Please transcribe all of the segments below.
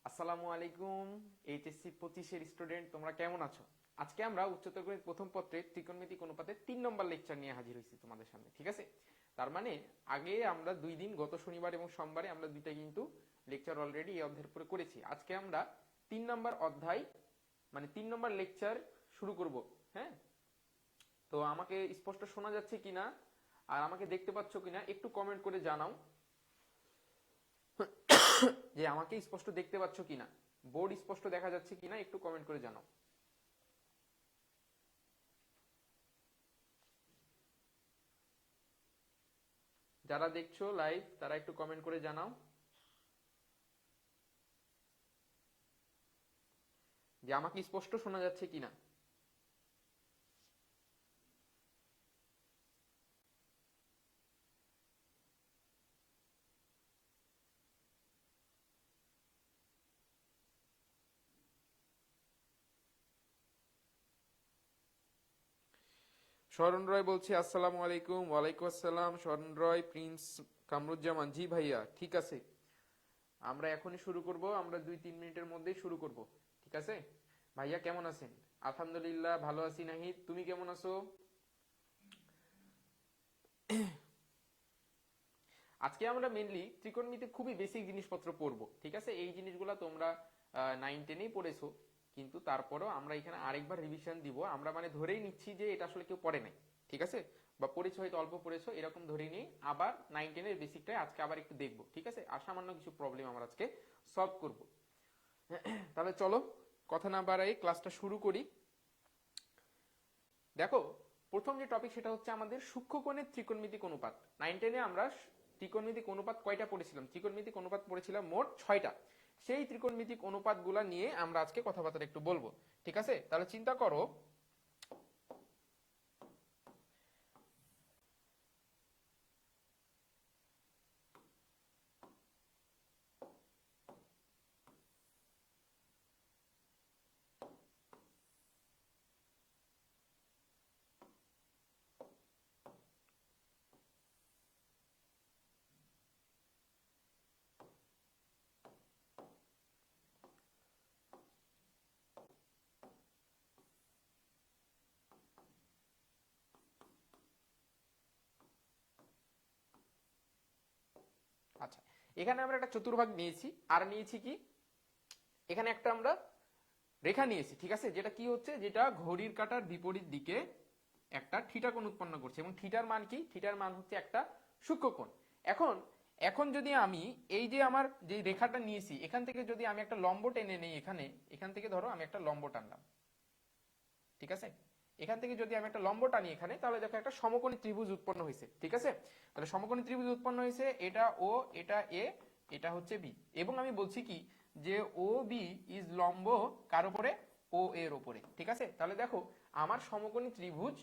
আসসালামু আলাইকুম এইচএসসি 25 এর স্টুডেন্ট, তোমরা কেমন আছো? আজকে আমরা উচ্চতর গণিত প্রথম পত্রের ত্রিকোণমিতিক অনুপাতের 3 নম্বর লেকচার নিয়ে হাজির হয়েছি তোমাদের সামনে। ঠিক আছে, তার মানে আগে আমরা 2 দিন, গত শনিবার এবং সোমবারে আমরা দুইটা কিন্তু লেকচার অলরেডি এই অধ্যায়ের উপরে করেছি। আজকে আমরা 3 নম্বর অধ্যায় মানে 3 নম্বর লেকচার শুরু করব। হ্যাঁ, তো আমাকে স্পষ্ট শোনা যাচ্ছে কিনা আর আমাকে দেখতে পাচ্ছ কিনা একটু কমেন্ট করে জানাও যে আমাকে স্পষ্ট দেখতে পাচ্ছ কিনা, বোর্ড স্পষ্ট দেখা যাচ্ছে কিনা একটু কমেন্ট করে জানাও। যারা দেখছো লাইভ তারা একটু কমেন্ট করে জানাও যে আমাকে স্পষ্ট শোনা যাচ্ছে কিনা। শরণ রয় বলছে আসসালামু আলাইকুম। ওয়ালাইকুম আসসালাম শরণ রয়। প্রিন্স কামরুজ্জামান, জি ভাইয়া ঠিক আছে, আমরা এখনই শুরু করব, আমরা 2-3 মিনিটের মধ্যেই শুরু করব। ঠিক আছে ভাইয়া, কেমন আছেন? আলহামদুলিল্লাহ ভালো আছি। নাহিদ, তুমি কেমন আছো? আজকে আমরা মেইনলি ত্রিকোণমিতি খুবই বেসিক জিনিসপত্র পড়বো। ঠিক আছে, এই জিনিসগুলো তোমরা 9-10-এই পড়েছো, কিন্তু তারপরও আমরা এখানে আরেকবার রিভিশন দিব। আমরা মানে ধরেই নিচ্ছি যে এটা আসলে কেউ পড়ে নাই, ঠিক আছে, বা পড়েছো হয়তো অল্প পড়েছো, এরকম ধরেই নিয়ে আবার 9-10-এর বেসিকটাই আজকে আবার একটু দেখবো। ঠিক আছে, আর সামান্য কিছু প্রবলেম আমরা আজকে সলভ করব। তাহলে চলো কথা না বাড়াই ক্লাসটা শুরু করি। দেখো, প্রথম যে টপিক সেটা হচ্ছে আমাদের সূক্ষ্মকোণের ত্রিকোণমিতিক অনুপাত। 9-10-এ আমরা ত্রিকোণমিতিক অনুপাত কয়টা পড়েছিলাম? ত্রিকোণমিতিক অনুপাত পড়েছিলাম মোট 6টা। সেই ত্রিকোণমিতিক অনুপাতগুলা নিয়ে আমরা আজকে কথাবার্তা একটু বলবো। ঠিক আছে, তাহলে চিন্তা করো, আচ্ছা এখানে আমরা একটা চতুর্ভাগ নিয়েছি, আর নিয়েছি কি এখানে একটা আমরা রেখা নিয়েছি। ঠিক আছে, যেটা কি হচ্ছে, যেটা ঘড়ির কাঁটার বিপরীত দিকে একটা থিটা কোণ উৎপন্ন করছে, এবং থিটার মান কি? থিটার মান হচ্ছে একটা সূক্ষ্মকোণ। এখন এখন যদি আমি এই যে আমার যে রেখাটা নিয়েছি এখান থেকে যদি আমি একটা লম্ব টেনে নেই, এখান থেকে ধরো আমি একটা লম্ব টানলাম। ঠিক আছে, এখান থেকে যদি আমি একটা লম্ব টানি এখানে, তাহলে দেখো একটা সমকোণী ত্রিভুজ উৎপন্ন হয়েছে। ঠিক আছে, তাহলে সমকোণী ত্রিভুজ উৎপন্ন হয়েছে, এটা ও, এটা এ, এটা হচ্ছে বি, এবং আমি বলছি কি যে ও বি ইজ লম্ব কার উপরে? ও এর উপরে। ঠিক আছে, তাহলে দেখো আমার সমকোণী ত্রিভুজ,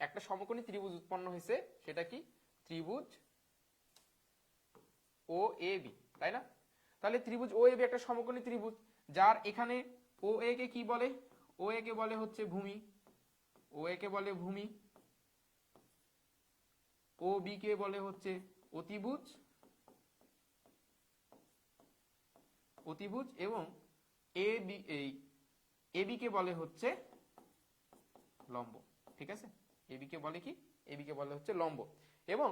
একটা সমকোণী ত্রিভুজ উৎপন্ন হয়েছে, সেটা কি? ত্রিভুজ ও এ বি, তাই না? তাহলে ত্রিভুজ ও এ বি একটা সমকোণী ত্রিভুজ, যার এখানে ও এ কে কি বলে? ও এ কে বলে হচ্ছে ভূমি, ও এ কে বলে ভূমি, ও বি কে বলে হচ্ছে অতিভুজ, অতিভুজ, এবং এ বি এই এ বি কে বলে হচ্ছে লম্ব। ঠিক আছে, এ বি কে বলে কি? এ বি কে বলে হচ্ছে লম্ব। এবং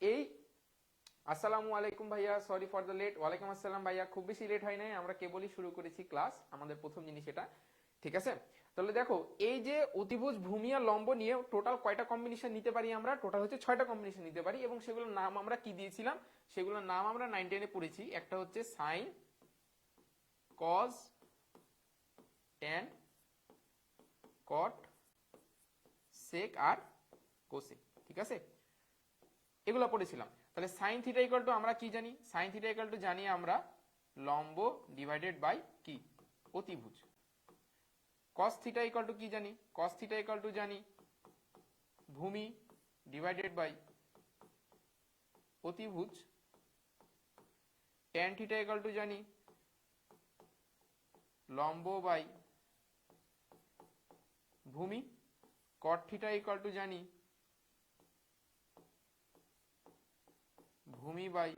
এই আসসালামু আলাইকুম ভাইয়া, সরি ফর দ্য লেট। ওয়ালাইকুম আসসালাম ভাইয়া, খুব বেশি লেট হয় নাই, আমরা কেবলই শুরু করেছি ক্লাস, আমাদের প্রথম জিনিস এটা। ঠিক আছে, তাহলে দেখো এই যে অতিভুজ, ভূমি আর লম্ব নিয়ে টোটাল কয়টা কম্বিনেশন নিতে পারি আমরা? টোটাল হচ্ছে 6টা কম্বিনেশন নিতে পারি, এবং সেগুলোর নাম আমরা কি দিয়েছিলাম? সেগুলোর নাম আমরা 9-10-এ পড়েছি। একটা হচ্ছে সাইন, কজ, ট্যান, কট, সেক আর কোসেক। ঠিক আছে, এগুলো পড়েছিলাম। তাহলে সাইন থিটা ইকুয়াল টু আমরা কি জানি? সাইন থিটা ইকুয়াল টু জানি আমরা লম্ব ডিভাইডেড বাই কি? অতিভুজ। কস থিটা ইকুয়াল টু কি জানি? কস থিটা ইকুয়াল টু জানি ভূমি ডিভাইডেড বাই অতিভুজ। ট্যান থিটা ইকুয়াল টু জানি লম্ব বাই ভূমি। cot থিটা ইকুয়াল টু জানি ভূমি বাই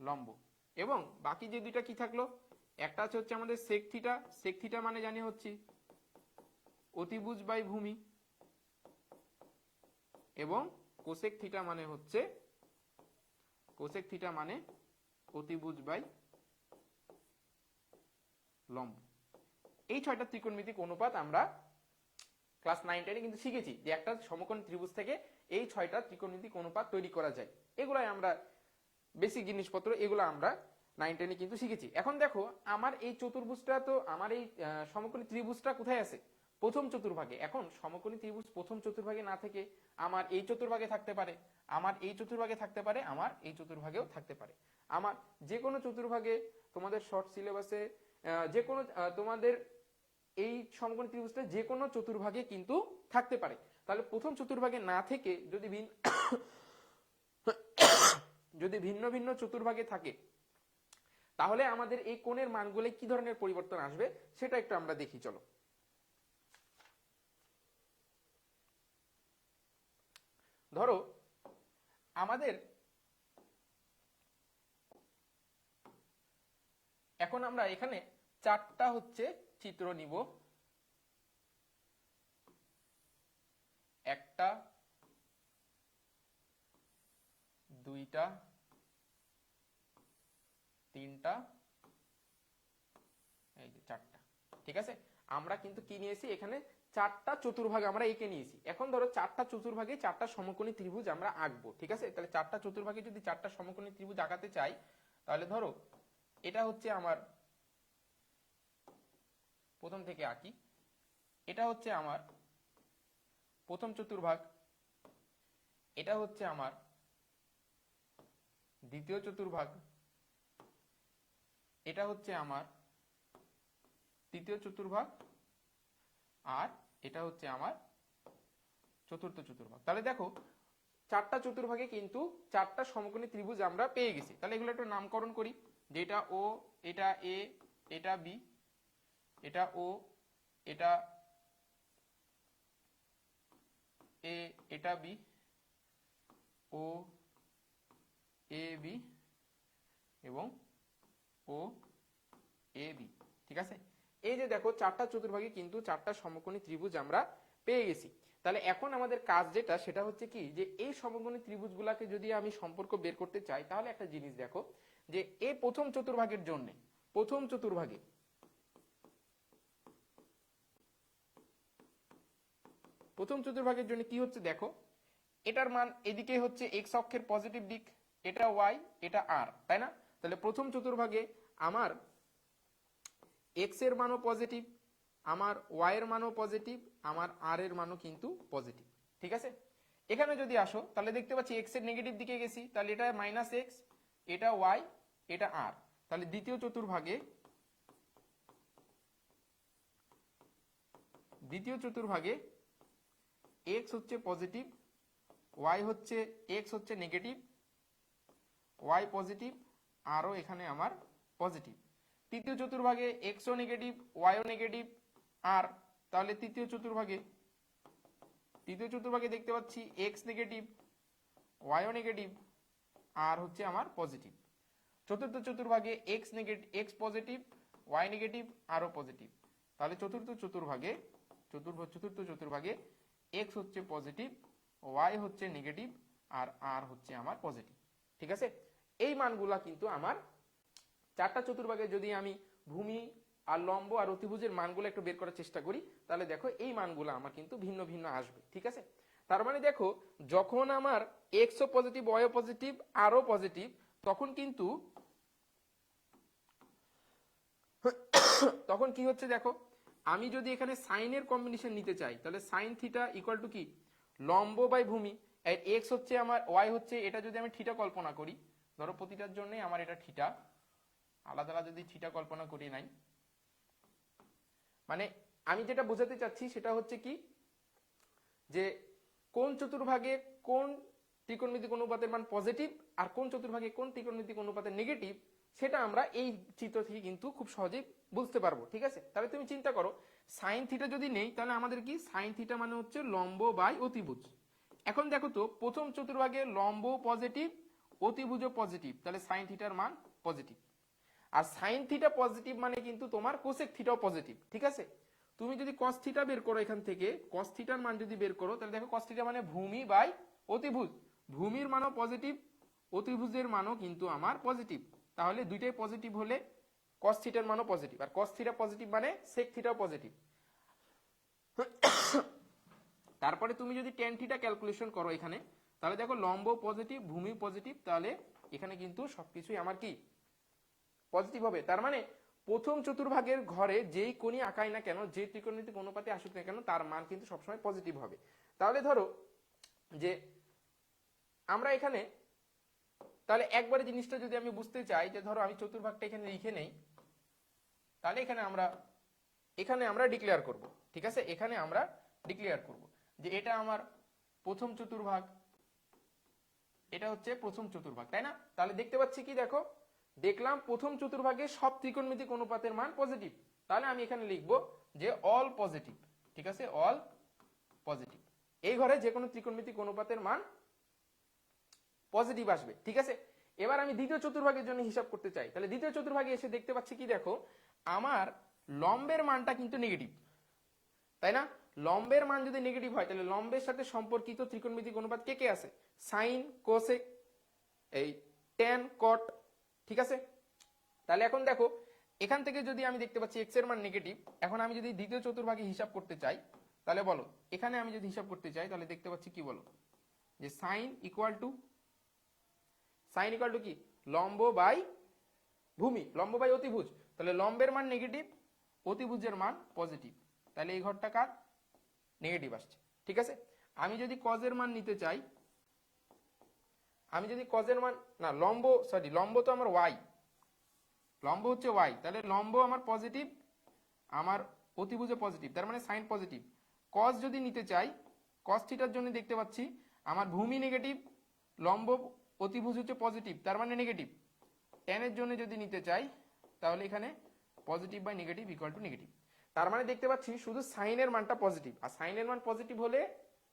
লম্ব, এবং বাকি যে দুইটা কি থাকলো, একটা আছে হচ্ছে আমাদের সেক থিটা মানে জানি হচ্ছে অতিভুজ বাই ভূমি, এবং কোসেক থিটা মানে হচ্ছে অতিভুজ বাই লম্ব। এই 6টা ত্রিকোণমিতিক অনুপাত আমরা ক্লাস 9-10 কিন্তু শিখেছি যে একটা সমকোণী ত্রিভুজ থেকে এই 6টা ত্রিকোণমিতিক অনুপাত তৈরি করা যায়। এগুলাই আমরা বেসিক জিনিসপত্র, এগুলো আমরা 9-10 কিন্তু শিখেছি। এখন দেখো আমার এই চতুর্ভুজটা, তো আমার এই সমকোণী ত্রিভুজটা কোথায় আছে? প্রথম চতুর্ভাগে। এখন সমকোণী ত্রিভুজ প্রথম চতুর্ভাগে না থেকে আমার এই চতুর্ভাগে থাকতে পারে, আমার এই চতুর্ভাগে থাকতে পারে, আমার এই চতুর্ভাগেও থাকতে পারে। আমার যে কোনো চতুর্ভাগে তোমাদের শর্ট সিলেবাসে যে কোনো তোমাদের এই সমকোণী ত্রিভুজটা যে কোনো চতুর্ভাগে কিন্তু থাকতে পারে। তাহলে প্রথম চতুর্ভাগে না থেকে যদি ভিন্ন ভিন্ন চতুর্ভাগে থাকে, তাহলে আমাদের এই কোণের মানগুলো কি ধরনের পরিবর্তন আসবে সেটা একটু আমরা দেখি। চলো, ধরো আমাদের এখন আমরা এখানে 4টা হচ্ছে চিত্র নিব, 1টা 2টা 3টা, এই যে 4টা। ঠিক আছে, আমরা কিন্তু কি নিয়েছি এখানে 4টা চতুর্ভাগ আমরা এঁকে নিয়েছি। এখন ধরো 4টা চতুর্ভাগে 4টা সমকোণী ত্রিভুজ আমরা আঁকবো। ঠিক আছে, তাহলে 4টা চতুর্ভাগে যদি 4টা সমকোণী ত্রিভুজ আঁকাতে চাই, তাহলে ধরো এটা হচ্ছে আমার প্রথম থেকে আঁকি, এটা হচ্ছে আমার প্রথম চতুর্ভাগ, এটা হচ্ছে আমার দ্বিতীয় চতুর্ভাগ, এটা হচ্ছে আমার তৃতীয় চতুর্ভাগ, আর এটা হচ্ছে আমার চতুর্থ চতুর্ভাগ। তাহলে দেখো 4টা চতুর্ভাগে কিন্তু 4টা সমকোণী ত্রিভুজ আমরা পেয়ে গেছি। তাহলে এগুলো একটু নামকরণ করি, যে এটা ও, এটা এ, এটা বি, এটা ও, এটা এ, এটা বি, ও এ বি এবং ও এ বি। ঠিক আছে, এই যে দেখো 4টা চতুর্ভাগে কিন্তু 4টা সমকোণী ত্রিভুজ আমরা পেয়ে গেছি। তাহলে এখন আমাদের কাজ যেটা, সেটা হচ্ছে কি, যে এই সমকোণী ত্রিভুজগুলোকে যদি আমি সম্পর্ক বের করতে চাই, তাহলে একটা জিনিস দেখো, যে এই প্রথম চতুর্ভাগের জন্য প্রথম চতুর্ভাগের জন্য কি হচ্ছে দেখো, এটার মান এদিকে হচ্ছে এক্স অক্ষের পজিটিভ দিক, এটা ওয়াই, এটা আর, তাই না? তাহলে প্রথম চতুর্ভাগে আমার এক্স এর মানও পজিটিভ, আমার ওয়াই এর মানও পজিটিভ, আমার আর এর মানও কিন্তু পজিটিভ। ঠিক আছে, এখানে যদি আসো তাহলে দেখতে পাচ্ছি এক্স এর নেগেটিভ দিকে গেছি, তাহলে এটা মাইনাস এক্স, এটা ওয়াই, এটা আর। তাহলে দ্বিতীয় চতুর্ভাগে এক্স হচ্ছে পজিটিভ, ওয়াই হচ্ছে এক্স হচ্ছে নেগেটিভ, ওয়াই পজিটিভ, আরও এখানে আমার পজিটিভ। তৃতীয় চতুর্ভাগে এক্সও নেগেটিভ, ওয়াইও নেগেটিভ, আর তাহলে তৃতীয় চতুর্ভাগে দেখতে পাচ্ছি এক্স নেগেটিভ, ওয়াইও নেগেটিভ, আর হচ্ছে আমার পজিটিভ। চতুর্থ চতুর্ভাগে x negative, x positive, y negative, আরও পজিটিভ। তাহলে চতুর্থ চতুর্ভাগে এক্স হচ্ছে পজিটিভ, ওয়াই হচ্ছে নেগেটিভ, আর হচ্ছে আমার পজিটিভ। ঠিক আছে, এই মানগুলা কিন্তু আমার 4টা চতুর্ভাগে যদি আমি ভূমি আর লম্ব আর অতিভুজের মানগুলো একটু বের করার চেষ্টা করি, তাহলে দেখো এই মানগুলো আমার কিন্তু ভিন্ন ভিন্ন আসবে। ঠিক আছে, তার মানে দেখো যখন আমার এক্সও পজিটিভ, ওয়াইও পজিটিভ, আরও পজিটিভ, তখন কি হচ্ছে দেখো, আমি যদি এখানে সাইনের কম্বিনেশন নিতে চাই, তাহলে সাইন থিটা ইকুয়াল টু কি, লম্ব বাই ভূমি। এক্স হচ্ছে আমার, ওয়াই হচ্ছে, এটা যদি আমি থিটা কল্পনা করি, ধরো প্রতিটার জন্যই আমার এটা থিটা, আলাদা আলাদা যদি থিটা কল্পনা করি নাই, মানে আমি যেটা বোঝাতে চাচ্ছি সেটা হচ্ছে কি, যে কোন চতুর্ভাগে কোন ত্রিকোণমিতিক অনুপাতের মান পজিটিভ আর কোন চতুর্ভাগে কোন ত্রিকোণমিতিক অনুপাতের নেগেটিভ, সেটা আমরা এই চিত্র থেকে কিন্তু খুব সহজেই বুঝতে পারবো। ঠিক আছে, তাহলে তুমি চিন্তা করো সাইন থিটা যদি নেই তাহলে আমাদের কি সাইন থিটা মানে হচ্ছে লম্ব বাই অতিভুজ। এখন দেখো তো প্রথম চতুর্ভাগে লম্ব পজিটিভ অতিভুজও পজিটিভ, তাহলে সাইন থিটার মান পজিটিভ। আর সাইন থিটা পজিটিভ মানে কিন্তু তোমার কোসেক থিটাও পজিটিভ, ঠিক আছে। তুমি যদি কস থিটা বের করো এখান থেকে, কস থিটার মান যদি বের করো তাহলে দেখো কস থিটা মানে ভূমি বাই অতিভুজ, ভূমির মানও পজিটিভ অতিভুজের মানও কিন্তু আমার পজিটিভ, তাহলে দুইটাই পজিটিভ হলে কস থিটার মানও পজিটিভ, আর কস থিটা পজিটিভ মানে সেক থিটাও পজিটিভ। তারপরে তুমি যদি টেন থিটা ক্যালকুলেশন করো এখানে, তাহলে দেখো লম্ব পজিটিভ ভূমি পজিটিভ, তাহলে এখানে কিন্তু সবকিছুই আমার কি পজিটিভ হবে। তার মানে প্রথম চতুর্ভাগের ঘরে যেই কোণই আঁকাই না কেন, যে ত্রিকোণমিতিক অনুপাতে আসুক না কেন, তার মান কিন্তু সবসময় পজিটিভ হবে। তাহলে ধরো যে আমরা এখানে তাহলে একবারে জিনিসটা যদি আমি বুঝতে চাই, যে ধরো আমি চতুর্ভাগটা এখানে লিখে নেই, তাহলে এখানে আমরা ডিক্লেয়ার করব, ঠিক আছে। এখানে আমরা ডিক্লেয়ার করব যে এটা আমার প্রথম চতুর্ভাগ, এটা হচ্ছে প্রথম চতুর্ভাগ, তাই না। তাহলে দেখতে পাচ্ছি কি, দেখো দেখলাম প্রথম চতুর্ভাগে সব ত্রিকোণমিতিক অনুপাতের মান পজিটিভ, তাহলে আমি এখানে লিখব যে অল পজিটিভ, ঠিক আছে, অল পজিটিভ। এই ঘরে যে কোনো ত্রিকোণমিতিক অনুপাতের মান পজিটিভ আসবে, ঠিক আছে। এবার আমি দ্বিতীয় চতুর্ভাগের জন্য হিসাব করতে চাই, তাহলে দ্বিতীয় চতুর্ভাগে এসে দেখতে পাচ্ছি কি, দেখো আমার লম্বের মানটা কিন্তু নেগেটিভ, তাই না। লম্বের মান যদি নেগেটিভ হয় তাহলে লম্বের সাথে সম্পর্কিত ত্রিকোণমিতিক অনুপাত কে কে আছে, সাইন কোসেক এই ট্যান কট, ঠিক আছে। তাহলে এখন দেখো এখান থেকে যদি আমি দেখতে পাচ্ছি এক্স এর মান নেগেটিভ, এখন আমি যদি দ্বিতীয় চতুর্ভাগে হিসাব করতে চাই তাহলে বলো, এখানে আমি যদি হিসাব করতে চাই তাহলে দেখতে পাচ্ছি কি, বলো যে সাইন ইকুয়াল টু কি, লম্ব বাই ভূমি, লম্ব বাই অতিভুজ, তাহলে লম্বের মান নেগেটিভ অতিভুজের মান পজিটিভ, তাহলে এই ঘরটা কার নেগেটিভ আসছে, ঠিক আছে। আমি যদি কজের মান নিতে চাই, আমি যদি কজের মান না লম্ব তো আমার ওয়াই, লম্ব হচ্ছে ওয়াই, তাহলে লম্ব আমার পজিটিভ আমার অতিভুজে পজিটিভ, তার মানে সাইন পজিটিভ। কজ যদি নিতে চাই, কস থিটার জন্য দেখতে পাচ্ছি আমার ভূমি নেগেটিভ লম্ব অতিভুজ হচ্ছে পজিটিভ, তার মানে নেগেটিভ। ট্যানের জন্য যদি নিতে চাই তাহলে এখানে positive by negative equal to negative, তার মানে দেখতে পাচ্ছি শুধু সাইনের মানটা পজিটিভ, আর সাইনের মান পজিটিভ হলে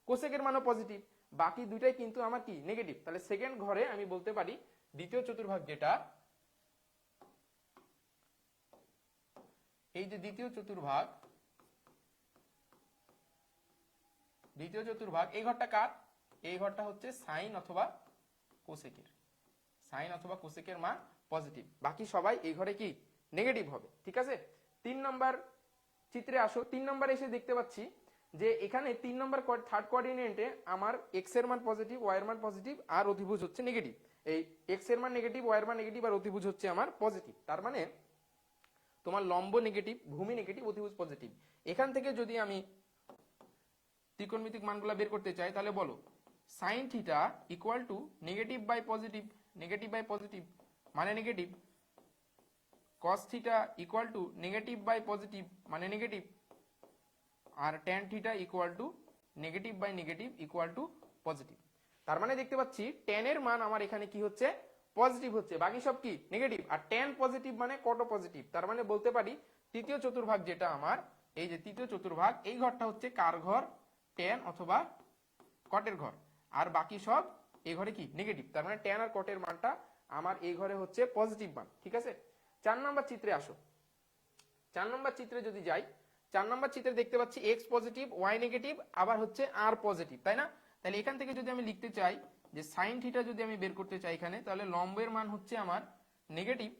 কোসেকের মানও পজিটিভ, বাকি দুইটাই কিন্তু আমার কি নেগেটিভ। তাহলে সেকেন্ড ঘরে আমি বলতে পারি দ্বিতীয় চতুর্ভাগ যেটা, এই যে দ্বিতীয় চতুর্ভাগ এই ঘরটা কার, এই ঘরটা হচ্ছে সাইন অথবা কোসেকের মান পজিটিভ, বাকি সবাই এই ঘরে কি নেগেটিভ হবে, ঠিক আছে। 3 নম্বর চিত্রে আসো, 3 নম্বরে এসে দেখতে পাচ্ছি যে এখানে 3 নম্বর থার্ড কোঅর্ডিনেটে আমার এক্স এর মান পজিটিভ ওয়াই এর মান পজিটিভ আর অতিভুজ হচ্ছে নেগেটিভ, এই এক্স এর মান নেগেটিভ ওয়াই এর মান নেগেটিভ আর অতিভুজ হচ্ছে আমার পজিটিভ, তার মানে তোমার লম্ব নেগেটিভ ভূমি নেগেটিভ অতিভুজ পজিটিভ। এখান থেকে যদি আমি ত্রিকোণমিতিক মানগুলো বের করতে চাই তাহলে বলো sine theta equal to negative by positive মানে negative, cos theta equal to negative by positive মানে নেগেটিভ, আর tan theta equal to negative by negative equal to positive. তার মানে দেখতে পাচ্ছি ট্যান এর মান আমার এখানে কি হচ্ছে পজিটিভ হচ্ছে, বাকি সব কি নেগেটিভ, আর ট্যান পজিটিভ মানে কটও পজিটিভ, তার মানে বলতে পারি তৃতীয় চতুর্ভাগ যেটা আমার, এই যে তৃতীয় চতুর্ভাগ এই ঘরটা হচ্ছে কার ঘর, ট্যান অথবা কটের ঘর, আর বাকি সব এই ঘরে কি নেগেটিভ, তার মানে ট্যান আর কটের মানটা আমার এই ঘরে হচ্ছে পজিটিভ মান, ঠিক আছে। 4 নম্বর চিত্রে আসো, 4 নম্বর চিত্রে যদি যাই, 4 নম্বর চিত্রে দেখতে পাচ্ছি এক্স পজিটিভ ওয়াই নেগেটিভ আবার হচ্ছে আর পজিটিভ, তাই না। তাহলে এখান থেকে যদি আমি লিখতে চাই যে সাইন থিটা যদি আমি বের করতে চাই এখানে, তাহলে লম্বের মান হচ্ছে আমার নেগেটিভ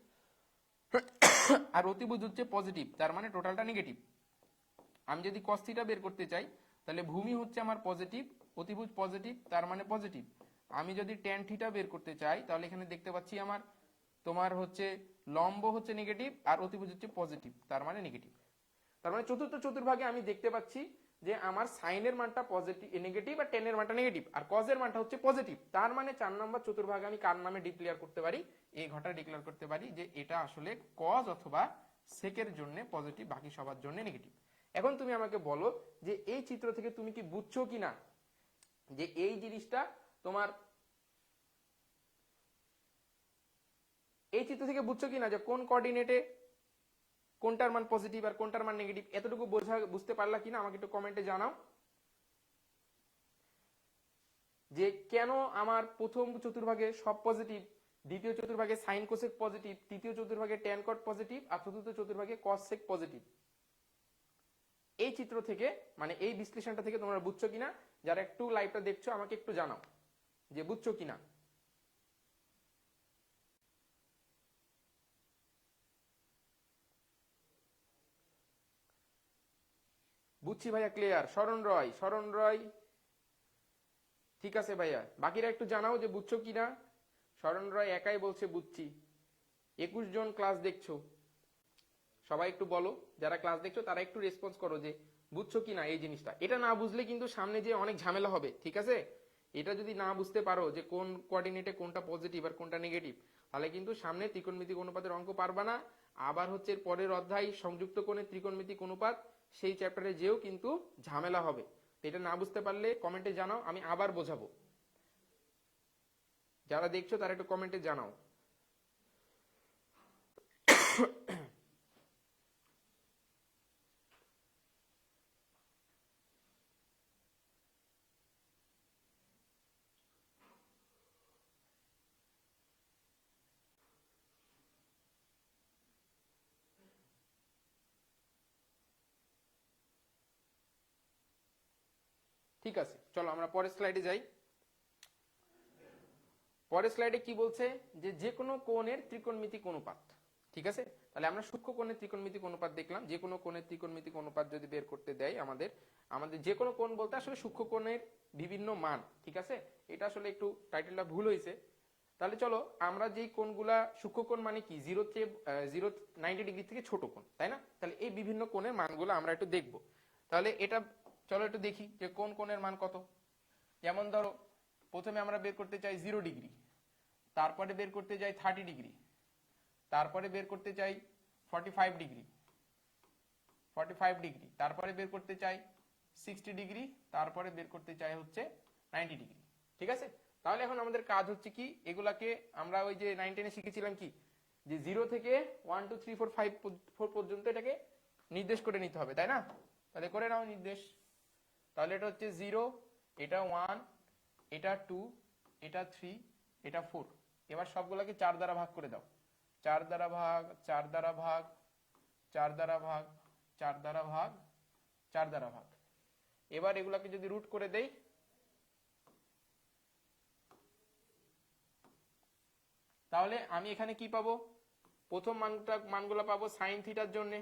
আর অতিভুজ হচ্ছে পজিটিভ, তার মানে টোটালটা নেগেটিভ। আমি যদি কস থিটা বের করতে চাই তাহলে ভূমি হচ্ছে আমার পজিটিভ অতিভুজ পজিটিভ, তার মানে পজিটিভ। আমি যদি ট্যান থিটা বের করতে চাই তাহলে এখানে দেখতে পাচ্ছি আমার তোমার হচ্ছে লম্ব হচ্ছে নেগেটিভ আর অতিভুজ হচ্ছে পজিটিভ, তার মানে নেগেটিভ। তার মানে চতুর্থ চতুর্ভাগে আমি দেখতে পাচ্ছি যে আমার সাইনের মানটা পজিটিভ নেগেটিভ আর টেনের মানটা নেগেটিভ আর কজের মানটা হচ্ছে পজিটিভ, তার মানে 4 নম্বর চতুর্ভাগে আমি কার নামে ডিক্লেয়ার করতে পারি, এই ঘরটা ডিক্লেয়ার করতে পারি যে এটা আসলে কজ অথবা সেকের জন্য পজিটিভ, বাকি সবার জন্য নেগেটিভ। এখন তুমি আমাকে বলো যে এই চিত্র থেকে তুমি কি বুঝছো কিনা যে এই জিনিসটা তোমার, এই চিত্র থেকে বুঝছো কিনা যে কোন কোনটার মান পজিটিভ আর কোনটার মান নেগেটিভ, এতটুকু বুঝতে পারলা কিনা আমাকে একটু কমেন্টে জানাও। যে কেন আমার প্রথম চতুর্ভাগে সব পজিটিভ, দ্বিতীয় চতুর্ভাগে সাইন কোসেক পজিটিভ, তৃতীয় চতুর্ভাগে ট্যান কট পজিটিভ, আর চতুর্থ চতুর্ভাগে কস সেক পজিটিভ। এই চিত্র থেকে মানে এই বিশ্লেষণটা থেকে তোমরা বুঝছো কিনা? যারা একটু লাইভটা দেখছো আমাকে একটু জানাও যে বুঝছো কিনা। বুঝছি ভাইয়া, ক্লিয়ার। শরণ রয় ঠিক আছে ভাইয়া, বাকিরা একটু জানাও যে বুঝছো কিনা। শরণ রয় একাই বলছে বুঝছি। 21 জন ক্লাস দেখছো, সবাই একটু বলো, যারা ক্লাস দেখছো তারা একটু রেসপন্স করো যে বুঝছো কিনা এই জিনিসটা। এটা না বুঝলে কিন্তু সামনে যে অনেক ঝামেলা হবে, ঠিক আছে? এটা যদি না বুঝতে পারো যে কোন কোঅর্ডিনেটে কোনটা পজিটিভ আর কোনটা নেগেটিভ, তাহলে কিন্তু সামনে ত্রিকোণমিতিক অনুপাতের অঙ্ক পারবা না। আবার হচ্ছে পরের অধ্যায় সংযুক্ত কোণের ত্রিকোণমিতিক অনুপাত, সেই চ্যাপ্টারে যেও কিন্তু ঝামেলা হবে। এটা না বুঝতে পারলে কমেন্টে জানাও, আমি আবার বোঝাবো। যারা দেখছো তারা একটু কমেন্টে জানাও। ঠিক আছে, চলো আমরা পরের স্লাইডে যাই। পরের স্লাইডে কি বলছে যে যে কোনো কোণের ত্রিকোণমিতিক অনুপাত, ঠিক আছে? তাহলে আমরা সূক্ষ্ম কোণের ত্রিকোণমিতিক অনুপাত দেখলাম। যে কোনো কোণের ত্রিকোণমিতিক অনুপাত যদি বের করতে দেয় আমাদের, যে কোনো কোণ বলতে আসলে সূক্ষ্ম কোণের বিভিন্ন মান, ঠিক আছে? এটা আসলে একটু টাইটেলটা ভুল হয়েছে। তাহলে চলো আমরা যেই কোণগুলা, সূক্ষ্ম কোণ মানে কি, 90 ডিগ্রি থেকে ছোট কোণ, তাই না? তাহলে এই বিভিন্ন কোণের মানগুলো আমরা একটু দেখবো। তাহলে এটা চলো একটু দেখি যে কোন কোণের মান কত। যেমন ধরো প্রথমে আমরা বের করতে চাই 0 ডিগ্রি, তারপরে বের করতে চাই 30 ডিগ্রি, তারপরে বের করতে চাই 45 ডিগ্রি, তারপরে বের করতে চাই 60 ডিগ্রি, তারপরে বের করতে চাই হচ্ছে 90 ডিগ্রি, ঠিক আছে? তাহলে এখন আমাদের কাজ হচ্ছে কি, এগুলাকে আমরা ওই যে 9-10 এ শিখেছিলাম কি, যে 0 থেকে 1 2 3 4 5 4 পর্যন্ত এটাকে নির্দেশ করে নিতে হবে, তাই না? তাহলে করে নাও নির্দেশ। তাহলে এটা হচ্ছে 0, এটা 1, এটা 2, এটা 3, এটা 4। এবার সবগুলোকে 4 দ্বারা ভাগ করে দাও। 4 দ্বারা ভাগ, 4 দ্বারা ভাগ, 4 দ্বারা ভাগ, 4 দ্বারা ভাগ, 4 দ্বারা ভাগ। এবার এগুলাকে যদি রুট করে দেই, তাহলে আমি এখানে কি পাবো? প্রথম মানগুলো পাবো সাইন থিটার জন্য,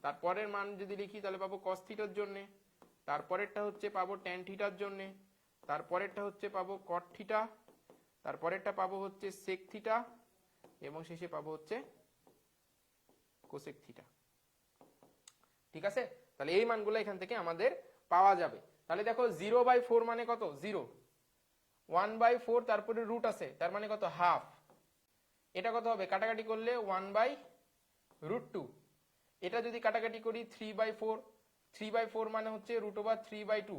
তারপরের মান যদি লিখি তাহলে পাবো কস থিটার জন্য, তারপরেরটা হচ্ছে পাবো ট্যান থিটার জন্য, তারপরেরটা হচ্ছে পাবো কট থিটা, তারপরেরটা পাবো হচ্ছে সেক থিটা, এবং শেষে পাবো হচ্ছে কোসেক থিটা, ঠিক আছে? তাহলে এই মানগুলো এখান থেকে আমাদের পাওয়া যাবে। তাহলে দেখো 0/4 মানে কত? 0। 1/4 তারপরে রুট আছে, তার মানে কত? হাফ। এটা কত হবে? কাটাকাটি করলে 1/√2। এটা যদি কাটাকাটি করি 3/4, 3/4 মানে হচ্ছে √3/2,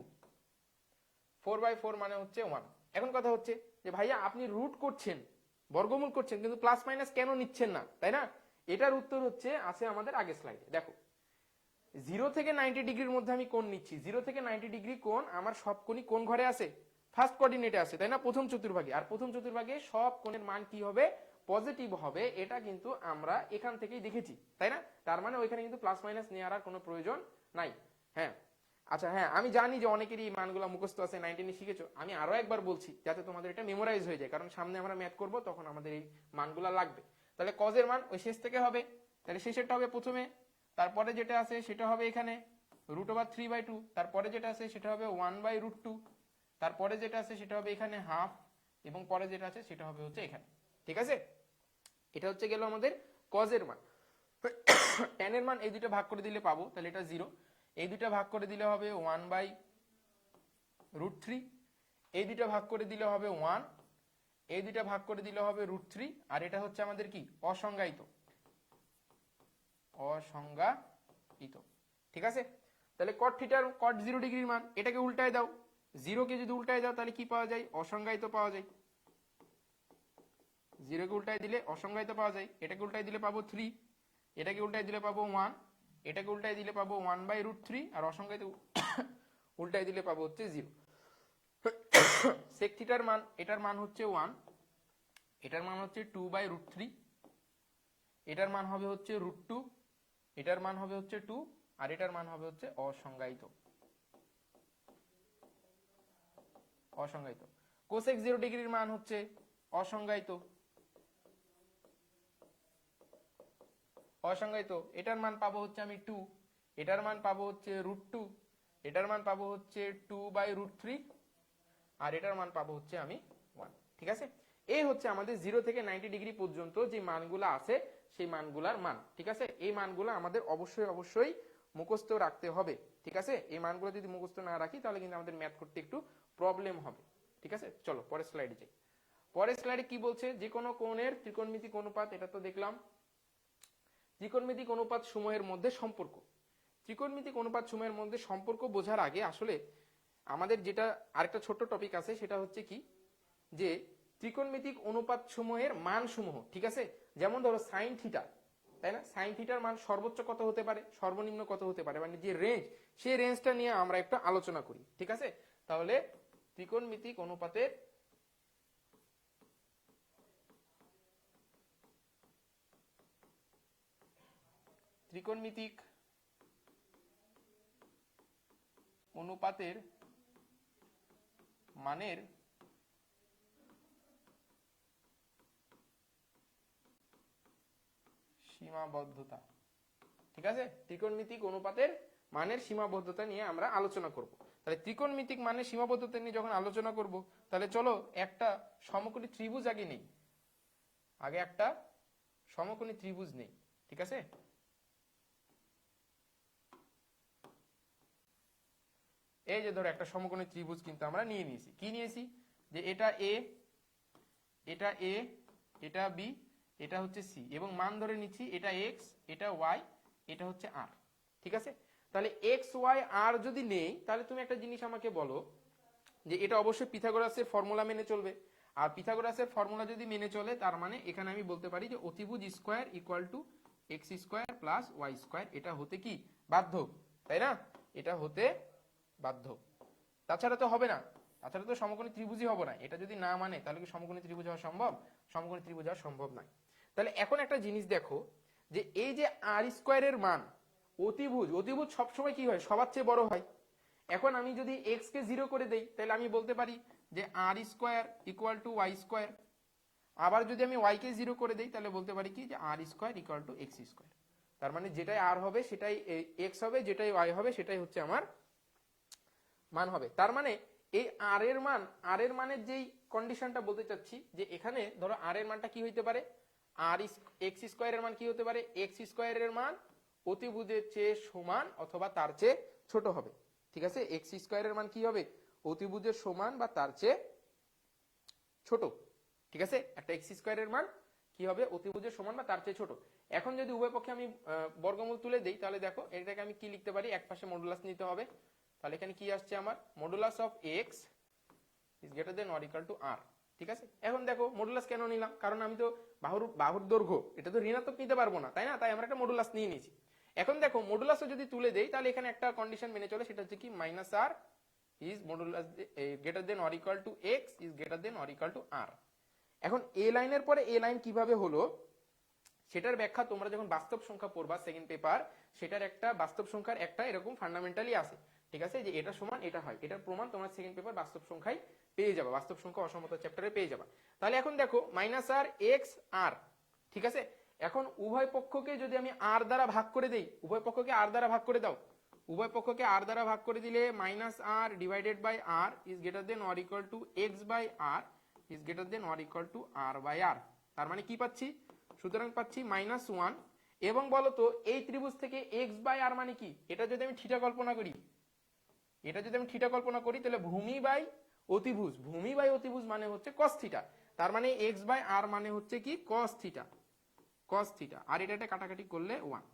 4/4 মানে হচ্ছে 1। এখন কথা হচ্ছে যে ভাইয়া আপনি রুট করছেন, বর্গমূল করছেন, কিন্তু প্লাস মাইনাস কেন নিচ্ছেন না, তাই না? এটার উত্তর হচ্ছে আছে আমাদের আগের স্লাইডে। দেখো 0 থেকে 90 ডিগ্রির মধ্যে আমি কোণ নিচ্ছি। 0 থেকে 90 ডিগ্রি কোণ আমার সব কোণই কোন ঘরে আছে? ফার্স্ট কোঅর্ডিনেটে আছে, তাই না? প্রথম চতুর্ভাগে। আর প্রথম চতুর্ভাগে সব কোণের মান কি হবে? পজিটিভ হবে। এটা কিন্তু আমরা এখান থেকেই দেখেছি, তাই না? তার মানে ওইখানে কিন্তু প্লাস মাইনাস নেওয়ার আর কোনো প্রয়োজন নাই। হ্যাঁ, আচ্ছা, হ্যাঁ আমি জানি যে অনেকেরই মানগুলো মুখস্থ আছে, 19 শিখেছো। আমি আরো একবার বলছি যাতে তোমাদের এটা মেমোরাইজ হয়ে যায়, কারণ সামনে আমরা ম্যাথ করব, তখন আমাদের এই মানগুলো লাগবে। তাহলে কজের মান ওই শেষ থেকে হবে, তাহলে শেষেরটা হবে প্রথমে, তারপরে যেটা আছে সেটা হবে এখানে √3/2, তারপরে যেটা আছে সেটা হবে 1/√2, তারপরে যেটা আছে সেটা হবে এখানে হাফ, এবং পরে যেটা আছে সেটা হবে হচ্ছে এখানে, ঠিক আছে? এটা হচ্ছে গেল আমাদের কজের মান। ট্যানের মান এই দুটো ভাগ করে দিলে পাবো, তাহলে এটা 0। এই দুটো ভাগ করে দিলে হবে 1/√3, এই দুটো ভাগ করে দিলে হবে 1, এই দুটো ভাগ করে দিলে হবে √3, আর এটা হচ্ছে আমাদের কি? অসংজ্ঞায়িত, ঠিক আছে? তাহলে কট থিটার, কট 0 ডিগ্রির মান, এটাকে উল্টায় দাও। 0 কে যদি উল্টায় দাও তাহলে কি পাওয়া যায়? অসংজ্ঞায়িত পাওয়া যায়। 0 কে উল্টায় দিলে অসংজ্ঞায়িত পাওয়া যায়। এটাকে উল্টায় দিলে পাবো 3, এটাকে উল্টাই দিলে পাবো 1, এটাকে উল্টাই দিলে পাবো 1/√3, আর অসংখ্যায়িত উল্টাই দিলে পাবো হচ্ছে 0। সেক থিটার মান, এটার মান হচ্ছে 1, এটার মান হচ্ছে 2/√3, এটার মান হবে হচ্ছে √2, এটার মান হবে হচ্ছে 2, আর এটার মান হবে হচ্ছে অসংজ্ঞায়িত। অসংজ্ঞায়িত। কোসেক 0 ডিগ্রির মান হচ্ছে অসংজ্ঞায়িত। অসংজ্ঞায়িত, এটার মান পাবো হচ্ছে আমি 2, এটার মান পাবো হচ্ছে √2, এটার মান পাবো হচ্ছে 2/√3, আর এটার মান পাবো হচ্ছে আমি 1। ঠিক আছে, এই হচ্ছে আমাদের 0 থেকে 90 ডিগ্রি পর্যন্ত যে মানগুলো আছে সেই মানগুলার মান। ঠিক আছে, এই মানগুলো আমাদের অবশ্যই অবশ্যই মুখস্থ রাখতে হবে। ঠিক আছে, এই মানগুলো যদি মুখস্থ না রাখি তাহলে কিন্তু আমাদের ম্যাথ করতে একটু প্রবলেম হবে। ঠিক আছে, চলো পরের স্লাইডে যাই। পরের স্লাইডে কি বলছে, যে কোনো কোণের ত্রিকোণমিতিক অনুপাত, এটা তো দেখলাম। ত্রিকোণমিতিক অনুপাত সমূহের মধ্যে সম্পর্ক। ত্রিকোণমিতিক অনুপাত সমূহের মধ্যে সম্পর্ক বোঝার আগে আসলে আমাদের যেটা আরেকটা ছোট্ট টপিক আছে, সেটা হচ্ছে কি, যে ত্রিকোণমিতিক অনুপাত সমূহের মান সমূহ। ঠিক আছে, যেমন ধরো সাইন থিটা, তাই না, সাইন থিটার মান সর্বোচ্চ কত হতে পারে, সর্বনিম্ন কত হতে পারে, মানে যে রেঞ্জ, সেই রেঞ্জটা নিয়ে আমরা একটু আলোচনা করি। ঠিক আছে, তাহলে ত্রিকোণমিতিক অনুপাতের ত্রিকোণমিতিক অনুপাতের মানের সীমাবদ্ধতা। ঠিক আছে, ত্রিকোণমিতিক অনুপাতের মানের সীমাবদ্ধতা নিয়ে আমরা আলোচনা করব। তাহলে ত্রিকোণমিতিক মানের সীমাবদ্ধতা নিয়ে যখন আলোচনা করব, তাহলে চলো একটা সমকোণী ত্রিভুজ আগে নেই, আগে একটা সমকোণী ত্রিভুজ নেই। ঠিক আছে, এই যে ধরো একটা সমকোণী ত্রিভুজ কিন্তু আমরা নিয়ে নিয়েছি। কি নিয়েছি, যে এটা এ, এটা এ, এটা বি, এটা হচ্ছে সি, এবং মান ধরে নিচ্ছি এটা এক্স, এটা ওয়াই, এটা হচ্ছে আর। ঠিক আছে, তাহলে এক্স ওয়াই আর যদি নেই, তাহলে তুমি একটা জিনিস আমাকে বলো, যে এটা অবশ্যই পিথাগোরাসের ফর্মুলা মেনে চলবে। আর পিথাগোরাসের ফর্মুলা যদি মেনে চলে, তার মানে এখানে আমি বলতে পারি যে অতিভুজ square equal to x square plus y square, এটা হতে কি বাধ্য, তাই না, এটা হতে বাধ্য। তাছাড়া তো হবে না, তাছাড়া তো সমকোণী ত্রিভুজই হবে না। এটা যদি না মানে, তাহলে কি সমকোণী ত্রিভুজ হওয়া সম্ভব? সমকোণী ত্রিভুজ হওয়া সম্ভব নয়। তাহলে এখন একটা জিনিস দেখো, যে এই যে আর স্কোয়ারের মান, অতিভুজ, অতিভুজ সবসময় কি হয়, সবার চেয়ে বড় হয়। এখন আমি যদি এক্স কে 0 করে দেই, তাহলে আমি বলতে পারি যে r square equal to y square. আবার যদি আমি ওয়াই কে 0 করে দেই, তাহলে বলতে পারি কি, যে r square equal to x square. তার মানে যেটাই আর হবে সেটাই এক্স হবে, যেটাই ওয়াই হবে সেটাই হচ্ছে আমার মান হবে। তার মানে এই আর এর মান, আর এর মানের যেই কন্ডিশনটা বলতে চাচ্ছি, যে এখানে ধরো আর এর মানটা কি হইতে পারে, আর এক্স স্কোয়ারের মান কি হতে পারে, এক্স স্কোয়ারের মান অতিভুজের চেয়ে সমান অথবা তার চেয়ে ছোট হবে। ঠিক আছে, এক্স স্কোয়ারের মান কি হবে, অতিভুজের সমান বা তার চেয়ে ছোট। ঠিক আছে, একটা এক্স স্কোয়ারের মান কি হবে, অতিভুজের সমান বা তার চেয়ে ছোট। এখন যদি উভয় পক্ষে আমি বর্গমূল তুলে দেই, তাহলে দেখো এটাকে আমি কি লিখতে পারি, এক পাশে মডুলাস নিতে হবে। তাহলে এখানে কি আসছে আমার, modulus of x is greater than or equal to r. ঠিক আছে, এখন দেখো মডুলাস কেন নিলাম, কারণ আমি তো বাহুর দৈর্ঘ্য এটা তো ঋণাত্মক নিতে পারবো না, তাই না, তাই আমরা একটা মডুলাস নিয়ে নিয়েছি। এখন দেখো মডুলাসও যদি তুলে দেই, তাহলে এখানে একটা কন্ডিশন মেনে চলে, সেটা হচ্ছে কি, minus r is modulus greater than or equal to x is greater than or equal to r. এখন এ লাইনের পরে এ লাইন কিভাবে হলো, সেটার ব্যাখ্যা তোমরা যখন বাস্তব সংখ্যা পড়বা সেকেন্ড পেপার, সেটার একটা বাস্তব সংখ্যার একটা এরকম ফান্ডামেন্টালি আছে। ঠিক আছে, যে এটা সমান এটা হয়, এটার প্রমাণ তোমরা সেকেন্ড পেপার বাস্তব সংখ্যায় পেয়ে যাবে, বাস্তব সংখ্যা অসমতা চ্যাপ্টারে পেয়ে যাবে। তাহলে এখন দেখো মাইনাস আর এক্স আর। ঠিক আছে, এখন উভয় পক্ষকে যদি আমি আর দ্বারা ভাগ করে দেই, উভয় পক্ষকে আর দ্বারা ভাগ করে দাও, উভয় পক্ষকে আর দ্বারা ভাগ করে দিলে minus r divided by r is greater than or equal to x by r is greater than or equal to r by r. তার মানে কি পাচ্ছি, সুতরাং পাচ্ছি -1। এবং বলতো এই ত্রিভুজ থেকে এক্স বাই আর মানে কি, এটা যদি আমি থিটা কল্পনা করি, এটা যদি আমি থিটা কল্পনা করি, তাহলে ভূমি বাই অতিভুজ, ভূমি বাই অতিভুজ মানে হচ্ছে cos থিটা। তার মানে এক্স বাই আর মানে হচ্ছে কি cos থিটা, cos থিটা, আর এটা কাটাকাটি করলে 1।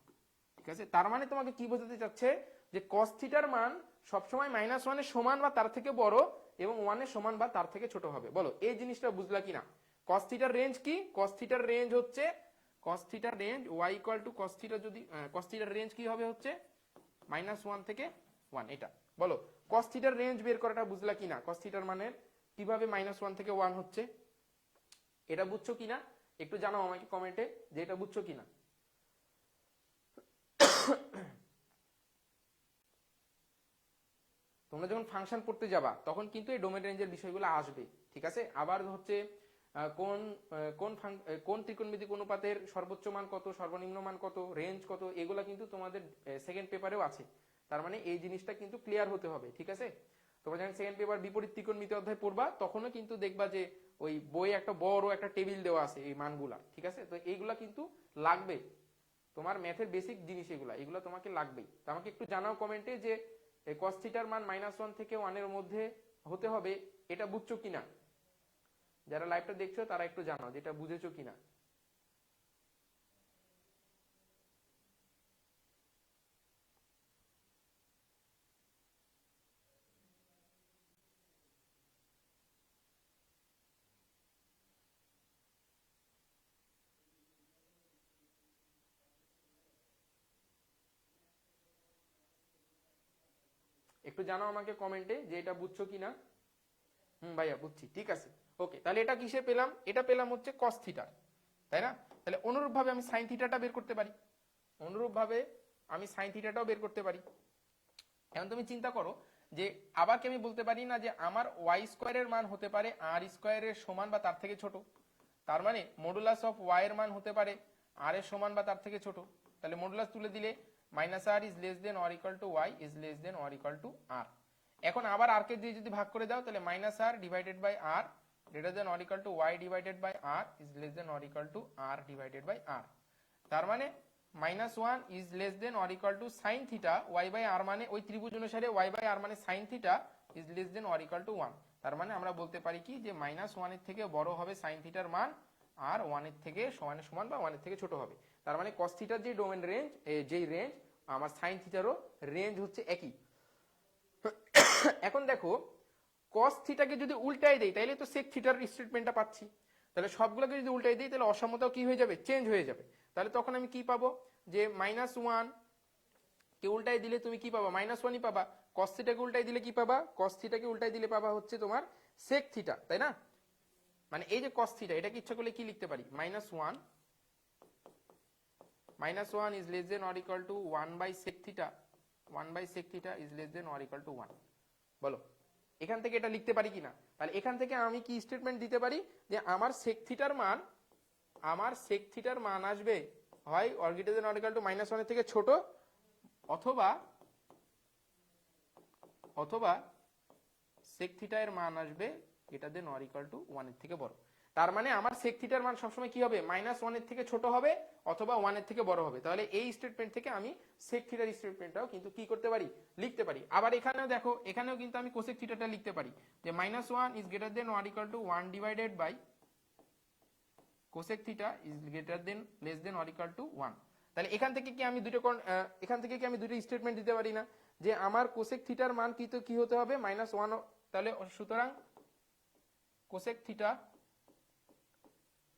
ঠিক আছে, তার মানে তোমাকে কি বোঝাতে চাচ্ছে, যে cos থিটার মান সবসময় -1 এর সমান বা তার থেকে বড় এবং 1 এর সমান বা তার থেকে ছোট হবে। বলো এই জিনিসটা বুঝলা কিনা? cos থিটার রেঞ্জ কি, cos থিটার রেঞ্জ হচ্ছে cos থিটার range y equal to cos theta, যদি cos থিটার রেঞ্জ কি হবে হচ্ছে -1 থেকে 1। এটা বলো cos থিটার রেঞ্জ বের করাটা বুঝলা কিনা? cos থিটার মানের কিভাবে -1 থেকে 1 হচ্ছে, এটা বুঝছো কিনা একটু জানাও আমাকে কমেন্টে যে এটা বুঝছো কিনা। তোমরা যখন ফাংশন পড়তে যাবা তখন কিন্তু এই ডোমেন রেঞ্জের বিষয়গুলো আসবে, ঠিক আছে। আবার হচ্ছে কোন কোন কোন ত্রিকোণমিতিক অনুপাতের সর্বোচ্চ মান কত, সর্বনিম্ন মান কত, রেঞ্জ কত, এগুলা কিন্তু তোমাদের সেকেন্ড পেপারেও আছে। তার মানে এই জিনিসটা কিন্তু ক্লিয়ার হতে হবে, ঠিক আছে। তোমরা যখন সেকেন্ড পেপার বিপরীত ত্রিকোণমিতি অধ্যায় পড়বা তখনও কিন্তু দেখবা যে ওই বই একটা বড় একটা টেবিল দেওয়া আছে এই মানগুলা, ঠিক আছে। তো এইগুলা কিন্তু লাগবে, তোমার ম্যাথের বেসিক জিনিস এগুলা, এগুলা তোমাকে লাগবেই। তো আমাকে একটু জানাও কমেন্টে যে cos থিটার মান -1 থেকে 1 এর মধ্যে হতে হবে, এটা বুঝছো কিনা। যারা লাইভটা দেখছো তারা একটু জানাও যেটা বুঝেছো কিনা। একটু জানাও আমাকে কমেন্টে যে এটা বুঝছো কিনা। ভাইয়া বুঝছি, ঠিক আছে, ওকে। তাহলে এটা কিসে পেলাম? এটা পেলাম হচ্ছে cos থিটার, তাই না? তাহলে অনুরূপভাবে আমি sin থিটাটা বের করতে পারি, অনুরূপভাবে আমি sin থিটাটাও বের করতে পারি। এখন তুমি চিন্তা করো যে আবার কি আমি বলতে পারি না যে আমার y স্কয়ারের মান হতে পারে r স্কয়ারের সমান বা তার থেকে ছোট। তার মানে মডুলাস অফ y এর মান হতে পারে r এর সমান বা তার থেকে ছোট। তাহলে মডুলাস তুলে দিলে -r is less than or equal to y is less than or equal to r। এখন আবার r কে দিয়ে যদি ভাগ করে দাও তাহলে -r divided by r greater than or equal to y divided by r is less than or equal to r divided by r। তার মানে -1 is less than or equal to sin theta y by r, মানে ওই ত্রিভুজ অনুসারে y by r মানে sin theta is less than or equal to 1। তার মানে আমরা বলতে পারি কি যে -1 এর থেকে বড় হবে sin থিটার মান আর 1 এর থেকে সমানের সমান বা 1 এর থেকে ছোট হবে। তার মানে cos থিটার যে ডোমেন রেঞ্জ, যেই রেঞ্জ আমার sin থিটারও রেঞ্জ হচ্ছে একই। এখন দেখো cos থিটাকে যদি উল্টাই দেই তাহলে তো sec থিটার স্টেটমেন্টটা পাচ্ছি। তাহলে সবগুলোকে যদি উল্টাই দিই তাহলে অসমতাও কি হয়ে যাবে, চেঞ্জ হয়ে যাবে। তাহলে তখন আমি কি পাবো যে -1 কে উল্টাই দিলে তুমি কি পাবা, -1ই পাবা। cos থিটাকে উল্টাই দিলে কি পাবা, cos থিটাকে উল্টাই দিলে পাবা হচ্ছে তোমার sec থিটা, তাই না? মানে এই যে cos থিটা, এটাকে ইচ্ছা করলে কি লিখতে পারি, -1 is less than or equal to 1 by sec theta, 1 by sec theta is less than or equal to 1। বলো এখান থেকে এটা লিখতে পারি কিনা? তাহলে এখান থেকে আমি কি স্টেটমেন্ট দিতে পারি যে আমার sec থিটার মান, আমার sec থিটার মান আসবে হয় or greater than or equal to -1 এর থেকে ছোট, অথবা অথবা sec থিটা এর মান আসবে greater than or equal to 1 এর থেকে বড়। তার মানে আমার sec থিটার মান সবসময় কি হবে, -1 এর থেকে ছোট হবে অথবা 1 এর থেকে বড় হবে। তাহলে এই স্টেটমেন্ট থেকে আমি sec থিটার স্টেটমেন্টটাও কিন্তু কি করতে পারি, লিখতে পারি। আবার এখানেও দেখো, এখানেও কিন্তু আমি cosec থিটাটা লিখতে পারি যে -1 is greater than or equal to 1 divided by cosec theta is greater than less than or equal to 1। তাহলে এখান থেকে কি আমি দুটো স্টেটমেন্ট দিতে পারি না যে আমার cosec থিটার মান কি হতে হবে, -1। তাহলে সুতরাং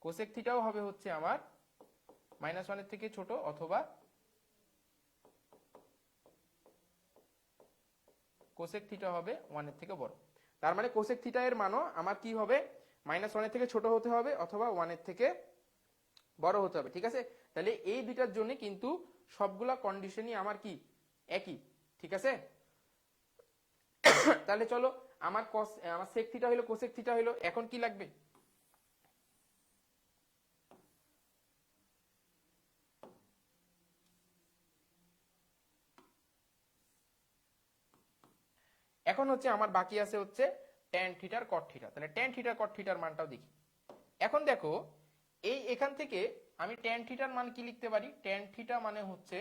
cosec থিটাও হবে হচ্ছে আমার -1 এর থেকে ছোট অথবা cosec থিটা হবে 1 এর থেকে বড়। তার মানে cosec থিটা এর মানও আমার কি হবে, -1 এর থেকে ছোট হতে হবে অথবা 1 এর থেকে বড় হতে হবে, ঠিক আছে। তাহলে এই দুইটার জন্য কিন্তু সবগুলা কন্ডিশনই আমার কি একই, ঠিক আছে। তাহলে চলো আমার sec থিটা হলো cosec থিটা হলো, এখন কি লাগবে, এখন হচ্ছে আমার বাকি আছে হচ্ছে tan থিটার cot থিটা। তাহলে tan থিটার cot থিটার মানটাও দেখি। এখন দেখো এই এখান থেকে আমি tan থিটার মান কি লিখতে পারি, tan থিটা মানে হচ্ছে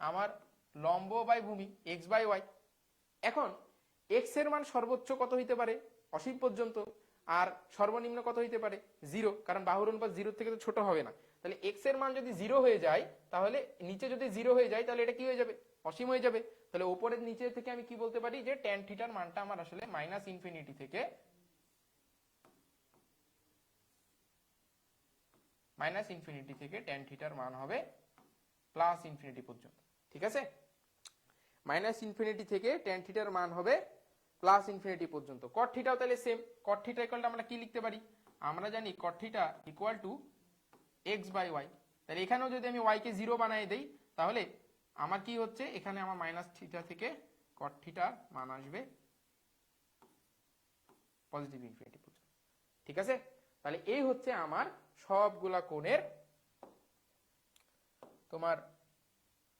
আমার লম্ব বাই ভূমি x বাই y। এখন x এর মান সর্বোচ্চ কত হইতে পারে, অসীম পর্যন্ত, আর সর্বনিম্ন কত হইতে পারে 0, কারণ বাহুর অনুপাত 0 থেকে তো ছোট হবে না। তাহলে x এর মান যদি 0 হয়ে যায়, তাহলে নিচে যদি 0 হয়ে যায় তাহলে এটা কি হয়ে যাবে, অসীম হয়ে যাবে। তাহলে উপরের নিচে থেকে আমি কি বলতে পারি যে tan থিটার মানটা আমার আসলে -∞ থেকে মাইনাস ইনফিনিটি থেকে ট্যান থিটার মান হবে প্লাস ইনফিনিটি পর্যন্ত। ঠিক আছে, মাইনাস ইনফিনিটি থেকে ট্যান থিটার মান হবে প্লাস ইনফিনিটি পর্যন্ত। কট থিটাও তাহলে সেম। কট থিটা ইকুয়ালটা আমরা কি লিখতে পারি? আমরা জানি cot theta equal to x by y. তাহলে এখানেও যদি আমি ওয়াই কে 0 বানিয়ে দেই তাহলে আমার কি হচ্ছে, এখানে আমার মাইনাস থিটা থেকে কট থিটার মান আসবে পজিটিভ ইনফিনিটি পর্যন্ত। ঠিক আছে, তাহলে এই হচ্ছে আমার সবগুলা কোণের তোমার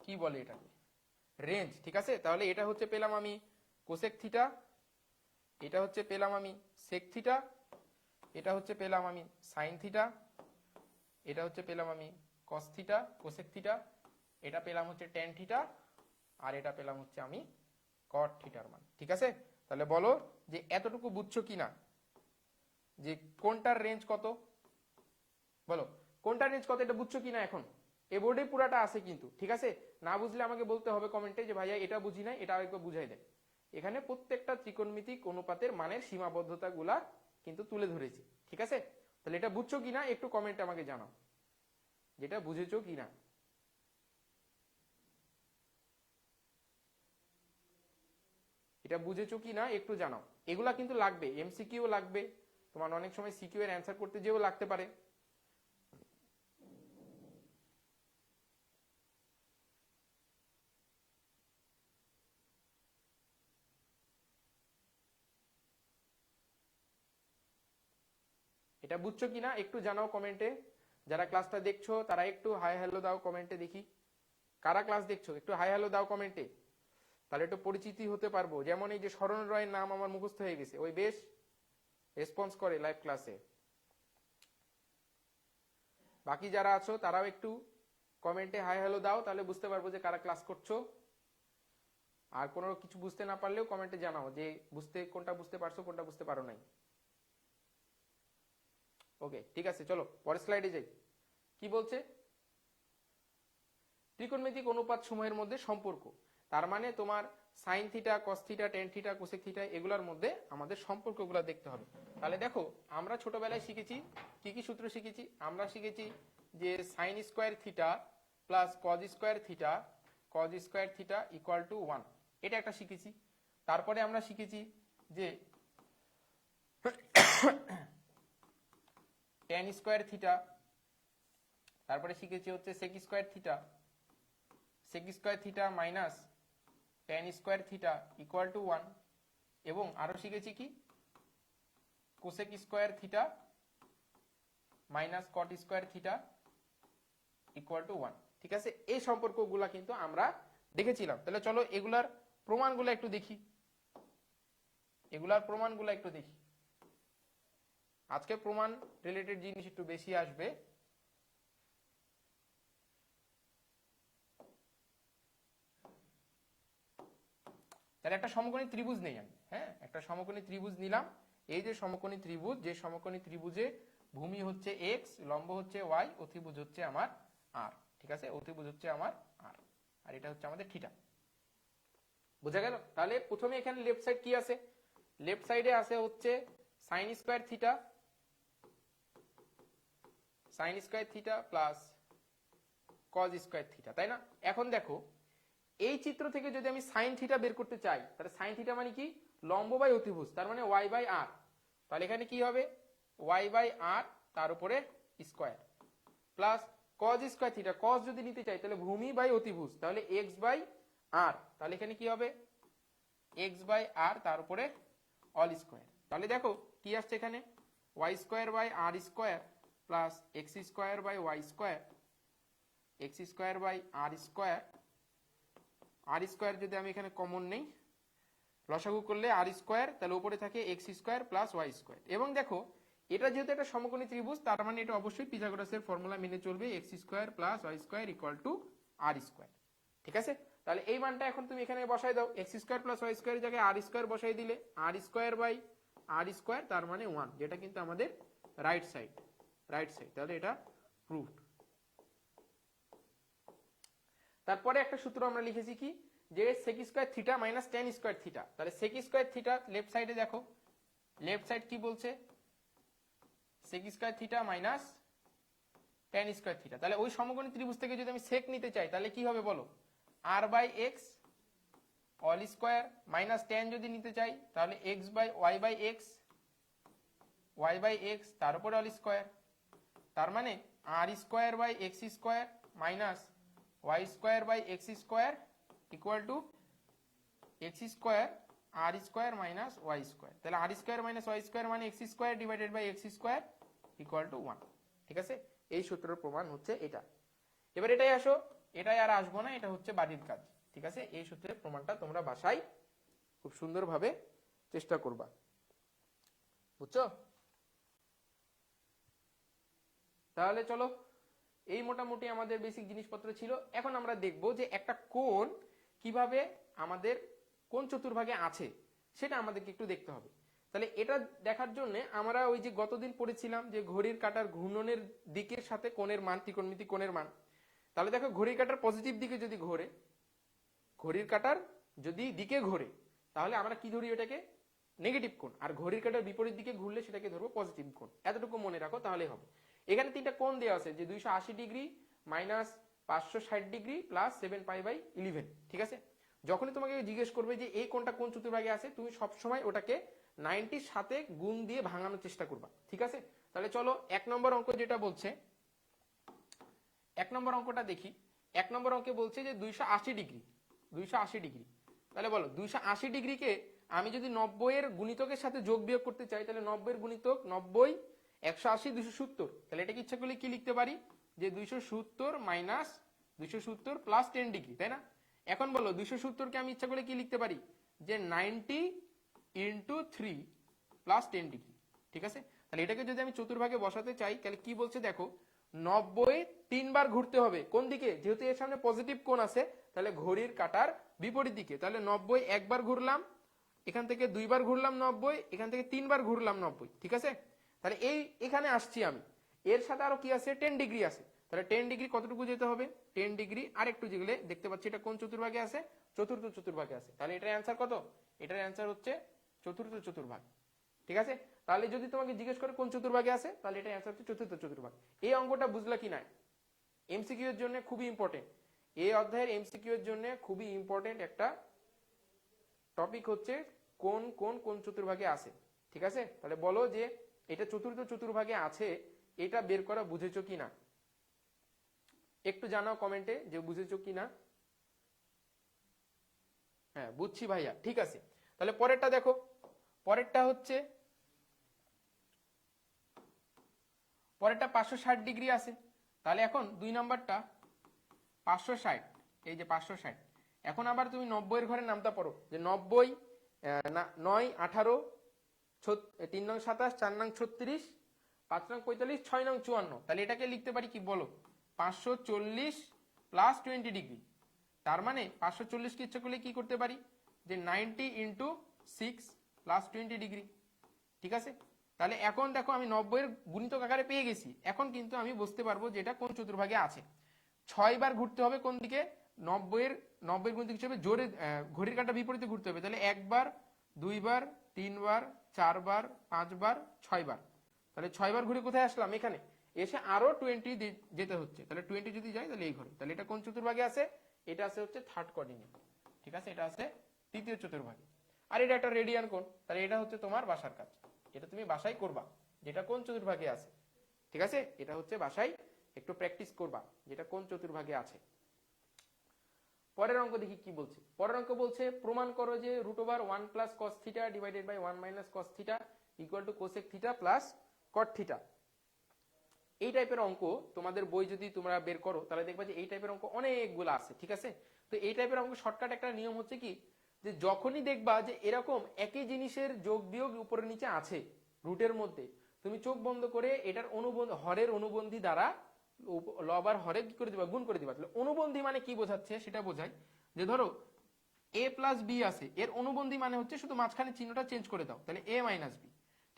কি বলে এটাকে রেঞ্জ। ঠিক আছে, তাহলে এটা হচ্ছে পেলাম আমি কোসেক থিটা, এটা হচ্ছে পেলাম আমি সেক থিটা, এটা হচ্ছে পেলাম আমি সাইন থিটা, এটা হচ্ছে পেলাম আমি কস থিটা কোসেক থিটা, এটা পেলাম হচ্ছে ট্যান থিটা, আর এটা পেলাম হচ্ছে আমি কট থিটার মান। ঠিক আছে, তাহলে বলো যে এতটুকু বুঝছো কিনা যে কোনটার রেঞ্জ কত? বলো কোনটার রেঞ্জ কত, এটা বুঝছো কিনা? এখন এ বোর্ডে পুরাটা আছে কিন্তু। ঠিক আছে, না বুঝলে আমাকে বলতে হবে কমেন্টে যে ভাইয়া এটা বুঝি নাই, এটা আরেকবার বুঝাই দেয়। এখানে প্রত্যেকটা ত্রিকোণমিতিক অনুপাতের মানের সীমাবদ্ধতা গুলা কিন্তু তুলে ধরেছি। ঠিক আছে, তাহলে এটা বুঝছো কিনা একটু কমেন্টে আমাকে জানাও যেটা বুঝেছো কিনা। এটা বুঝেছো কিনা একটু জানাও। এগুলা কিন্তু লাগবে, এমসিকিউ লাগবে, তোমার অনেক সময় সিকিউ এর অ্যান্সার করতে যেও লাগতে পারে। এটা বুঝছো কিনা একটু জানাও কমেন্টে। যারা ক্লাসটা দেখছো তারা একটু হাই হ্যালো দাও কমেন্টে, দেখি কারা ক্লাস দেখছো একটু হাই হ্যালো দাও কমেন্টে, তাহলে একটু পরিচিতি হতে পারবো। যেমন এই যে শরণ রয়ের নাম আমার মুখস্থ হয়ে গেছে, ওই বেশ রেসপন্স করে লাইভ ক্লাসে। বাকি যারা আছো তারাও একটু কমেন্টে হাই হ্যালো দাও, তাহলে বুঝতে পারবো যে কারা ক্লাস করছো। আর কোনো কিছু বুঝতে না পারলেও কমেন্টে জানাও যে কোনটা বুঝতে পারছো কোনটা বুঝতে পারো নাই। ওকে ঠিক আছে, চলো পরের স্লাইডে যাই। কি বলছে? ত্রিকোণমিতিক অনুপাত সমূহের মধ্যে সম্পর্ক, তার মানে তোমার sign theta cos theta tan theta cosec theta এগুলোর মধ্যে আমাদের সম্পর্কগুলো দেখতে হবে। তাহলে দেখো আমরা ছোটবেলায় শিখেছি কি কি সূত্র শিখেছি। আমরা শিখেছি যে sign square theta plus cos square theta equal to 1, এটা একটা শিখেছি। তারপরে আমরা শিখেছি যে ট্যান স্কোয়ার থিটা, তারপরে শিখেছি হচ্ছে sec square theta minus tan square theta equal to 1, এবং আরো শিখেছি কি cosec square theta minus cot square theta equal to 1। ঠিক আছে, এই সম্পর্কগুলা কিন্তু আমরা দেখেছিলাম। তাহলে চলো এগুলার প্রমাণগুলো একটু দেখি, আজকে প্রমাণ রিলেটেড জিনিস একটু বেশি আসবে। তাহলে একটা সমকোণী ত্রিভুজ নেই আমি, হ্যাঁ একটা সমকোণী ত্রিভুজ নিলাম। এই যে সমকোণী ত্রিভুজ, যে সমকোণী ত্রিভুজে ভূমি হচ্ছে এক্স, লম্ব হচ্ছে ওয়াই, অতিভুজ হচ্ছে আমার আর। ঠিক আছে, অতিভুজ হচ্ছে আমার আর, আর এটা হচ্ছে আমাদের থিটা। বোঝা গেল? তাহলে প্রথমে এখানে লেফট সাইড কি আছে? লেফট সাইডে আছে হচ্ছে sign square theta plus cos square theta, তাই না? এখন দেখো এই চিত্র থেকে যদি আমি সাইন থিটা বের করতে চাই, তাহলে সাইন থিটা মানে কি? লম্ব বাই অতিভুজ, তার মানে ওয়াই বাই আর। তাহলে এখানে কি হবে? ওয়াই বাই আর তার উপরে square plus cos square theta, cos যদি নিতে চাই তাহলে ভূমি বাই অতিভুজ, তাহলে এক্স বাই আর। তাহলে এখানে কি হবে? এক্স বাই আর তার উপরে অল স্কোয়ার। তাহলে দেখো কি আসছে এখানে, y square by r square plus x square by y square, x square by r square. R square যদি আমি এখানে কমন নেই, লসাগু করলে আর স্কোয়ার, তাহলে উপরে থাকে x square plus y square. এবং দেখো এটা যেহেতু একটা সমকোণী ত্রিভুজ, তার মানে এটা অবশ্যই পিথাগোরাসের ফর্মুলা মেনে চলবে, x square plus y square equal to r square. ঠিক আছে, তাহলে এই মানটা এখন তুমি এখানে বসাই দাও, x square plus y square জায়গায় আর স্কোয়ার বসাই দিলে r square by r square তার মানে 1, যেটা কিন্তু আমাদের রাইট সাইড। তাহলে এটা প্রুভড। তারপরে একটা সূত্র আমরা লিখেছি কি, যে sec square theta minus tan square theta. তাহলে সেক স্কোয়ার থিটা লেফট সাইডে দেখো, লেফট সাইড কি বলছে? Sec square theta minus tan square theta. তাহলে ওই সমকোণী ত্রিভুজ থেকে যদি আমি sec নিতে চাই তাহলে কি হবে বলো, r/x all square minus tan যদি নিতে চাই তাহলে x/y/x y/x তার উপরে অল স্কয়ার, তার মানে r² x² minus y² x² equal to x² r² minus y²। তাহলে r² মাইনাস y² মানে x² divided by x² equal to 1। ঠিক আছে, এই সূত্রের প্রমাণ হচ্ছে এটা। এবার এটাই আসো, এটাই আর আসবো না, এটা হচ্ছে বাড়ির কাজ। ঠিক আছে, এই সূত্রের প্রমাণটা তোমরা বাসায় খুব সুন্দরভাবে চেষ্টা করবা, বুঝছো? তাহলে চলো, এই মোটামুটি আমাদের বেসিক জিনিসপত্র ছিল। এখন আমরা দেখব যে একটা কোণ কিভাবে আমাদের কোন চতুর্ভাগে আছে সেটা আমাদেরকে একটু দেখতে হবে। তাহলে এটা দেখার জন্য আমরা ওই যে গতদিন পড়েছিলাম যে ঘড়ির কাঁটার ঘূর্ণনের দিকের সাথে কোণের মান, ত্রিকোণমিতি কোণের মান। তাহলে দেখো ঘড়ির কাঁটার পজিটিভ দিকে যদি ঘোরে, ঘড়ির কাঁটার যদি দিকে ঘোরে তাহলে আমরা কি ধরি ওটাকে নেগেটিভ কোণ, আর ঘড়ির কাঁটার বিপরীত দিকে ঘুরলে সেটাকে ধরবো পজিটিভ কোণ। এতটুকু মনে রাখো তাহলেই হবে। এখানে তিনটা কোণ দেওয়া আছে যে 280 ডিগ্রি মাইনাস 560 ডিগ্রি প্লাস 7π/11। ঠিক আছে, যখনই তোমাকে জিজ্ঞেস করবে যে এই কোণটা কোন চতুর্ভাগে আছে তুমি সবসময় ওটাকে 90 সাথে গুণ দিয়ে ভাঙানোর চেষ্টা করবা। ঠিক আছে, তাহলে চলো 1 নম্বর অঙ্ক যেটা বলছে, 1 নম্বর অঙ্কটা দেখি। 1 নম্বর অঙ্কে বলছে যে 280 ডিগ্রি, 280 ডিগ্রি। তাহলে বলো 280 ডিগ্রিকে আমি যদি 90 এর গুণিতকের সাথে যোগ বিয়োগ করতে চাই তাহলে 90 এর গুণিতক 90, 180, 270। তাহলে এটাকে ইচ্ছা করলে কি লিখতে পারি যে 270 মাইনাস 270 প্লাস 10 ডিগ্রি, তাই না? এখন বলো 270 কে আমি ইচ্ছা করলে কি লিখতে পারি যে 90 ইন্টু 3 প্লাস 10 ডিগ্রি। ঠিক আছে, তাহলে এটাকে যদি আমি চতুর্ভাগে বসাতে চাই তাহলে কি বলছে দেখো, 90 তিনবার ঘুরতে হবে কোন দিকে, যেহেতু এর সামনে পজিটিভ কোণ আছে তাহলে ঘড়ির কাঁটার বিপরীত দিকে। তাহলে 90 একবার ঘুরলাম, এখান থেকে দুইবার ঘুরলাম 90, এখান থেকে তিনবার ঘুরলাম 90। ঠিক আছে, তাহলে এই এখানে আসছি আমি, এর সাথে আরো কি আছে 10 ডিগ্রি আছে। তাহলে 10 ডিগ্রি কতটুকু যেতে হবে, 10 ডিগ্রি আর একটু যেগুলো দেখতে পাচ্ছি এটা কোন চতুর্ভাগে আছে, চতুর্থ চতুর্ভাগে আছে। তাহলে এটার অ্যান্সার কত, এটার অ্যান্সার হচ্ছে চতুর্থ চতুর্ভাগ। ঠিক আছে, তাহলে যদি তোমাকে জিজ্ঞেস করে কোন চতুর্ভাগে আছে তাহলে এটা অ্যান্সার হচ্ছে চতুর্থ চতুর্ভাগ। এই অঙ্কটা বুঝলা কি না, এমসিকিউ এর জন্য খুবই ইম্পর্টেন্ট, এই অধ্যায়ের এমসিকিউ এর জন্য খুবই ইম্পর্টেন্ট একটা টপিক হচ্ছে কোন কোন কোন চতুর্ভাগে আছে। ঠিক আছে, তাহলে বলো যে এটা চতুর্থ চতুর্ভাগে আছে, এটা বের করা বুঝেছো কিনা, একটু জানাও কমেন্টে যে বুঝেছো কিনা। হ্যাঁ বুঝছি ভাইয়া, ঠিক আছে। তাহলে পরেরটা দেখো, পরেরটা হচ্ছে পরেরটা 560 ডিগ্রি আছে। তাহলে এখন 2 নাম্বারটা 560, এই যে 560। এখন আবার তুমি 90 এর ঘরে নামটা পড়ো যে 90 9 18 3 নং 27 4 নং 36 5 নং 45 6 নং 54। তাহলে এটাকে লিখতে পারি কি বলো, 540 প্লাস 20 ডিগ্রি। তার মানে 540 কে ইচ্ছা করলে কি করতে পারি যে 90 ইন্টু 6 প্লাস 20 ডিগ্রি। ঠিক আছে, তাহলে এখন দেখো আমি 90 এর গুণিতক আকারে পেয়ে গেছি। এখন কিন্তু আমি বুঝতে পারবো যে এটা কোন চতুর্ভাগে আছে। 6 বার ঘুরতে হবে কোন দিকে, 90 এর গুণিতক হিসেবে জোরে ঘড়ির কাঁটা বিপরীতে ঘুরতে হবে। তাহলে 1 বার 2 বার 3 বার 4 বার 5 বার 6 বার। তাহলে 6 বার ঘুরে কোথায় আসলাম, এখানে এসে আরো 20 যেতে হচ্ছে। তাহলে 20 যদি যাই তাহলে এই ঘরে। তাহলে এটা কোন চতুর্ভাগে আছে, এটা আছে হচ্ছে থার্ড কোঅর্ডিনেট। ঠিক আছে, এটা আছে তৃতীয় চতুর্ভাগে। আর এটা একটা রেডিয়ান কোণ, তাহলে এটা হচ্ছে তোমার বাসার কাজ, এটা তুমি বাসায় করবা যেটা কোন চতুর্ভাগে আছে। ঠিক আছে, এটা হচ্ছে বাসায় একটু প্র্যাকটিস করবা যেটা কোন চতুর্ভাগে আছে। পরের অঙ্ক দেখি কি বলছে। পরের অঙ্ক বলছে প্রমাণ করো যে √1 plus cos theta divided by 1 minus cos theta equal to cosec theta plus cot theta. এই টাইপের অঙ্ক তোমাদের বই যদি তোমরা বের করো তাহলে দেখবা যে এই টাইপের অঙ্ক অনেকগুলো আছে। ঠিক আছে, তো এই টাইপের অঙ্ক শর্টকাট একটা নিয়ম হচ্ছে কি, যে যখনই দেখবা যে এরকম একই জিনিসের যোগ বিয়োগ উপরে নিচে আছে রুটের মধ্যে, তুমি চোখ বন্ধ করে এটার হরের অনুবন্ধী দ্বারা লব আর হরে কি করে দিবা, গুণ করে দিবা। তাহলে অনুবন্ধী মানে কি বোঝাচ্ছে সেটা বোঝায়, যে ধরো a প্লাস বি আছে, এর অনুবন্ধী মানে হচ্ছে শুধু মাঝখানে চিহ্নটা চেঞ্জ করে দাও, তাহলে a মাইনাস বি।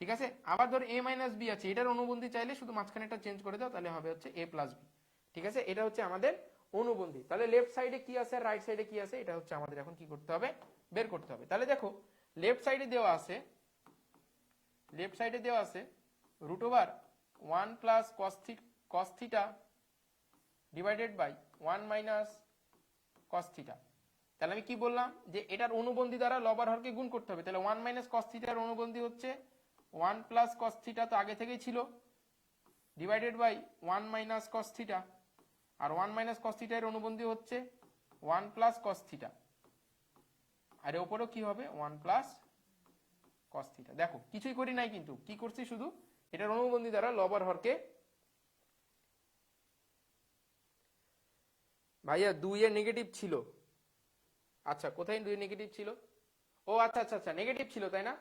ঠিক আছে, আবার ধরো a মাইনাস বি আছে, এটার অনুবন্ধী চাইলে শুধু মাঝখানে একটা চেঞ্জ করে দাও, তাহলে হবে হচ্ছে a প্লাস বি। ঠিক আছে, এটা হচ্ছে আমাদের অনুবন্ধী। তাহলে লেফট সাইডে কি আছে আর রাইট সাইডে কি আছে এটা হচ্ছে আমাদের এখন কি করতে হবে, বের করতে হবে। তাহলে দেখো লেফট সাইডে দেওয়া আছে, লেফট সাইডে দেওয়া আছে √1 plus cos cos theta divided by 1 minus cos theta. তাহলে আমি কি বললাম যে এটার অনুবন্ধী দ্বারা লব আর হরকে গুণ করতে হবে। তাহলে 1 মাইনাস কস থিটার অনুবন্ধী হচ্ছে 1 প্লাস কস থিটা, তো আগে থেকেই ছিল, divided by 1 minus cos theta, আর 1 মাইনাস কস থিটার অনুবন্ধী হচ্ছে 1 প্লাস কস থিটা, আর এর উপরেও কি হবে 1 প্লাস কস থিটা। দেখো কিছুই করি নাই, কিন্তু কি করছি, শুধু এটার অনুবন্ধী দ্বারা লব আর হরকে। ভাইয়া 2 এর নেগেটিভ ছিল, আচ্ছা কোথায় 2 নেগেটিভ ছিল, ও আচ্ছা আচ্ছা আচ্ছা নেগেটিভ ছিল তাই না,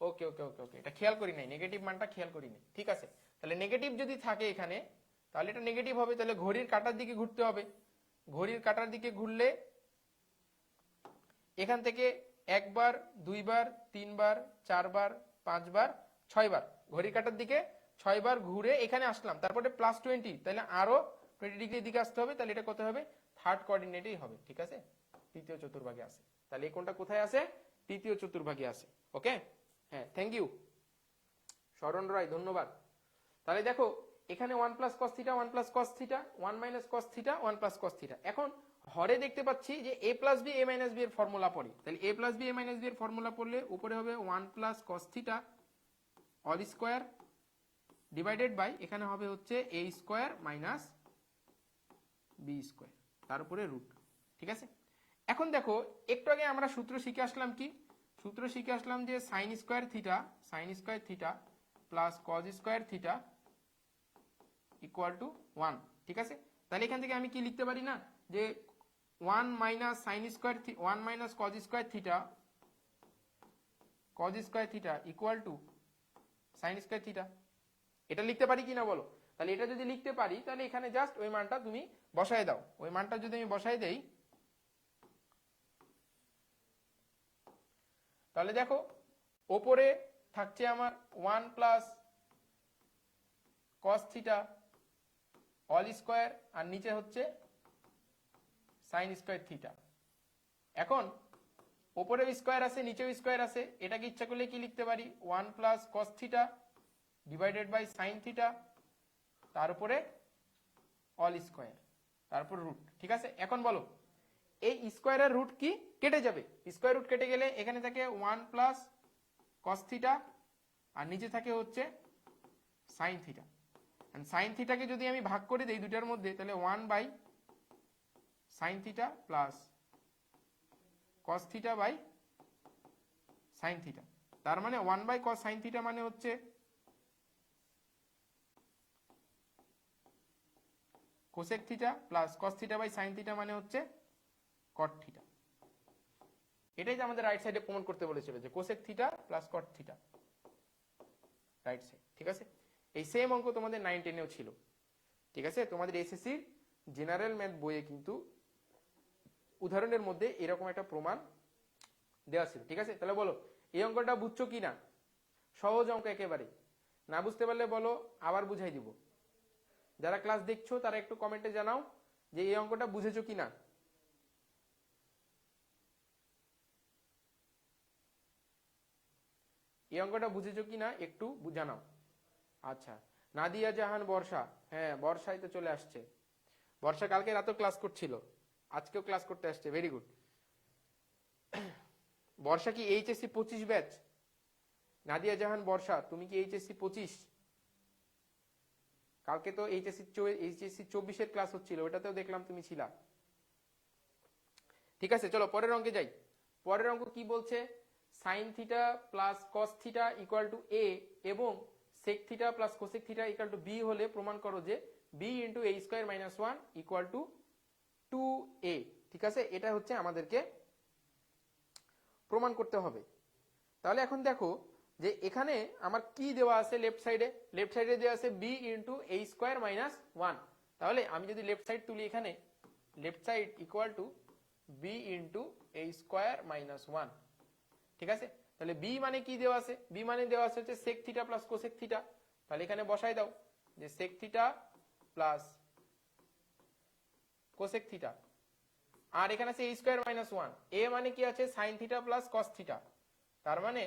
ওকে ওকে ওকে ওকে, এটা খেয়াল করি নাই, নেগেটিভ মানটা খেয়াল করি নাই, ঠিক আছে। তাহলে নেগেটিভ যদি থাকে এখানে তাহলে এটা নেগেটিভ হবে, তাহলে ঘড়ির কাঁটার দিকে ঘুরতে হবে। ঘড়ির কাঁটার দিকে ঘুরলে এখান থেকে একবার, দুইবার, তিনবার, চারবার, পাঁচবার, 6 বার, ঘড়ির কাঁটার দিকে 6 বার ঘুরে এখানে আসলাম, তারপরে প্লাস 20, তাহলে আরো 20 ডিগ্রির দিকে আসতে হবে, তাহলে এটা কত হবে, থার্ড কোঅর্ডিনেটেই হবে, ঠিক আছে, তৃতীয় চতুর্ভাগে আছে। তাহলে এই কোণটা কোথায় আছে, তৃতীয় চতুর্ভাগে আছে। ওকে, হ্যাঁ থ্যাংক ইউ শরণ রায়, ধন্যবাদ। তাহলে দেখো এখানে 1 plus cos theta, 1 plus cos theta, 1 minus cos theta, 1 plus cos theta. এখন হরে দেখতে পাচ্ছি যে a plus b a minus b এর ফর্মুলা পড়ে, তাহলে a plus b a minus b এর ফর্মুলা পড়লে উপরে হবে 1 plus cos theta all square divided by এখানে হবে হচ্ছে a square minus b square, তার উপরে রুট, ঠিক আছে। এখন দেখো একটু আগে আমরা সূত্র শিখে আসলাম, কি সূত্র শিখে আসলাম, যে sign square theta plus cos square theta equal to 1, ঠিক আছে। তাহলে এখান থেকে আমি কি লিখতে পারি না, যে 1 minus sine square 1 minus cause square theta equal two sign square theta, এটা লিখতে পারি কিনা বলো। তাহলে এটা যদি লিখতে পারি তাহলে এখানে জাস্ট ওই মানটা তুমি বসায় দাও, ওই মানটা যদি আমি বসাই দেই তাহলে দেখো ওপরে থাকছে আমার 1 plus cos theta all square, আর নিচে হচ্ছে সাইন স্কোয়ার থিটা। এখন ওপরে স্কোয়ার আছে, নিচেও স্কোয়ার আছে, এটাকে ইচ্ছা করলে কি লিখতে পারি, 1 plus cos theta divided by sine theta, তার উপরে অল স্কোয়ার, তারপর রুট, ঠিক আছে। এখন বলো এই স্কোয়ারের রুট কি কেটে যাবে, স্কোয়ার রুট কেটে গেলে এখানে থাকে 1 প্লাস কস থিটা, আর নিচে থাকে হচ্ছে সাইন থিটা। সাইন থিটাকে যদি আমি ভাগ করে দেই দুটার মধ্যে, তাহলে 1 by sine theta plus cos theta by sine theta, তার মানে 1 বাই কস সাইন থিটা মানে হচ্ছে cosec theta plus cos theta by sine theta মানে হচ্ছে কট থিটা। এটাই যে আমাদের রাইট সাইডে প্রমাণ করতে বলেছিল, যে cosec theta plus cot theta right side, ঠিক আছে। এই সেম অঙ্ক তোমাদের 9, 10 এও ছিল, ঠিক আছে। তোমাদের এসএসসি জেনারেল ম্যাথ বইয়ে কিন্তু উদাহরণের মধ্যে এরকম একটা প্রমাণ দেওয়া ছিল, ঠিক আছে। তাহলে বলো এই অঙ্কটা বুঝছো কি না, সহজ অঙ্ক একেবারে, না বুঝতে পারলে বলো আবার বুঝাই দিব। যারা ক্লাস দেখছো তারা একটু কমেন্টে জানাও যে এই অঙ্কটা বুঝেছো কি না। এই অঙ্কটা বুঝেছো কি না একটু জানাও। আচ্ছা, নাদিয়া জাহান বর্ষা, হ্যাঁ বর্ষাই তো চলে আসছে। বর্ষা কালকে রাতেও ক্লাস করছিল, আজকেও ক্লাস করতে আসছে, ভেরি গুড। বর্ষা কি এইচএসসি 25 ব্যাচ? নাদিয়া জাহান বর্ষা তুমি কি এইচএসসি 25? কালকে তো এইচএসসি 24 এর ক্লাস হচ্ছিল, ওটাতেও দেখলাম তুমি ছিলা, ঠিক আছে। চলো পরের অঙ্কে যাই। পরের অঙ্ক কি বলছে, sine theta plus cos theta equal to a এবং sec theta plus cosec theta equal to b হলে প্রমাণ করো যে b into a square minus 1 equal to 2a, ঠিক আছে। এটা হচ্ছে আমাদেরকে প্রমাণ করতে হবে। তাহলে এখন দেখো যে এখানে আমার কি দেওয়া আছে, লেফট সাইডে দেওয়া আছে b into a square minus 1। তাহলে আমি যদি লেফট সাইড তুলি, এখানে left side equal to b into a square minus 1, ঠিক আছে। তাহলে বি মানে কি দেওয়া আছে, বি মানে দেওয়া আছে হচ্ছে sec theta plus cosec theta. তাহলে এখানে বসাই দাও যে sec theta plus cosec theta, আর এখানে আছে এ স্কোয়ার মাইনাস 1। এ মানে কি আছে sign theta plus cos theta, তার মানে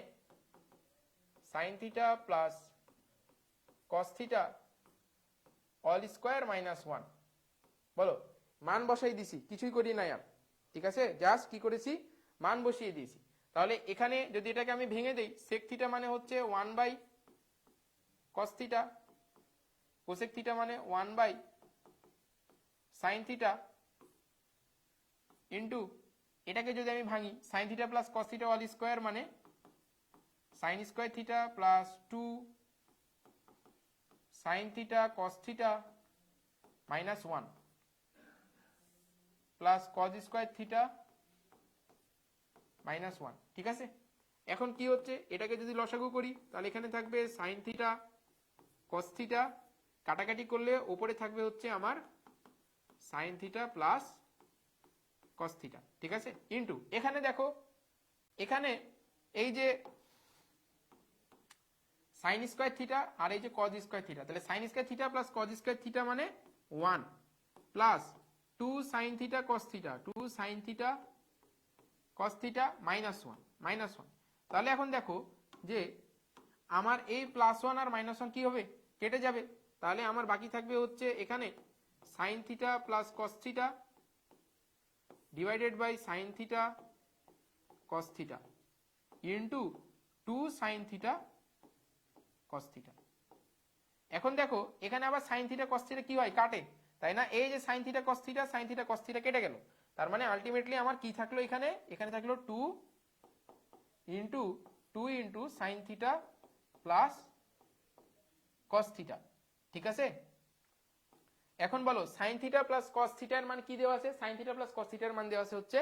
sign theta plus cos theta all square minus 1। বলো, মান বসাই দিছি, কিছুই করি নাই আর, ঠিক আছে, জাস্ট কি করেছি, মান বসিয়ে দিয়েছি। তাহলে এখানে যদি এটাকে আমি ভেঙে দেই, সেক থিটা মানে হচ্ছে 1 by cos theta, cosec theta মানে 1 বাই সাইন থিটা, ইন্টু এটাকে যদি আমি ভাঙি, sine theta plus cos theta all square মানে sine square theta plus 2 sine theta cos theta minus 1 plus cos square theta minus 1, ঠিক আছে। এখন কি হচ্ছে, এটাকে যদি লসাগু করি তাহলে এখানে থাকবে সাইন থিটা কস থিটা, কাটাকাটি করলে উপরে থাকবে হচ্ছে আমার sign theta plus cos theta, ঠিক আছে, ইন্টু এখানে দেখো, এখানে এই যে সাইন স্কোয়ার থিটা আর এই যে কজ স্কোয়ার থিটা, তাহলে sign square theta plus cos square theta মানে 1 plus 2 sine theta cos theta, 2 sine theta cos theta minus 1। তাহলে এখন দেখো যে আমার এই প্লাস 1 আর মাইনাস 1 কি হবে, কেটে যাবে। তাহলে আমার বাকি থাকবে হচ্ছে এখানে sine theta plus cos theta divided by sine theta cos theta into 2 sine theta cos theta. এখন দেখো এখানে আবার সাইন থিটা কস থিটা কি হয়, কাটে, তাই না। এই যে সাইন থিটা কস থিটা কেটে গেল, তার মানে আলটিমেটলি আমার কি থাকলো, এখানে এখানে থাকলো 2 into sign theta plus cos theta, ঠিক আছে। এখন বলো সাইন থিটা প্লাস কস থিটার মান কি দেওয়া আছে, সাইন থিটা প্লাস কস থিটার মান দেওয়া আছে হচ্ছে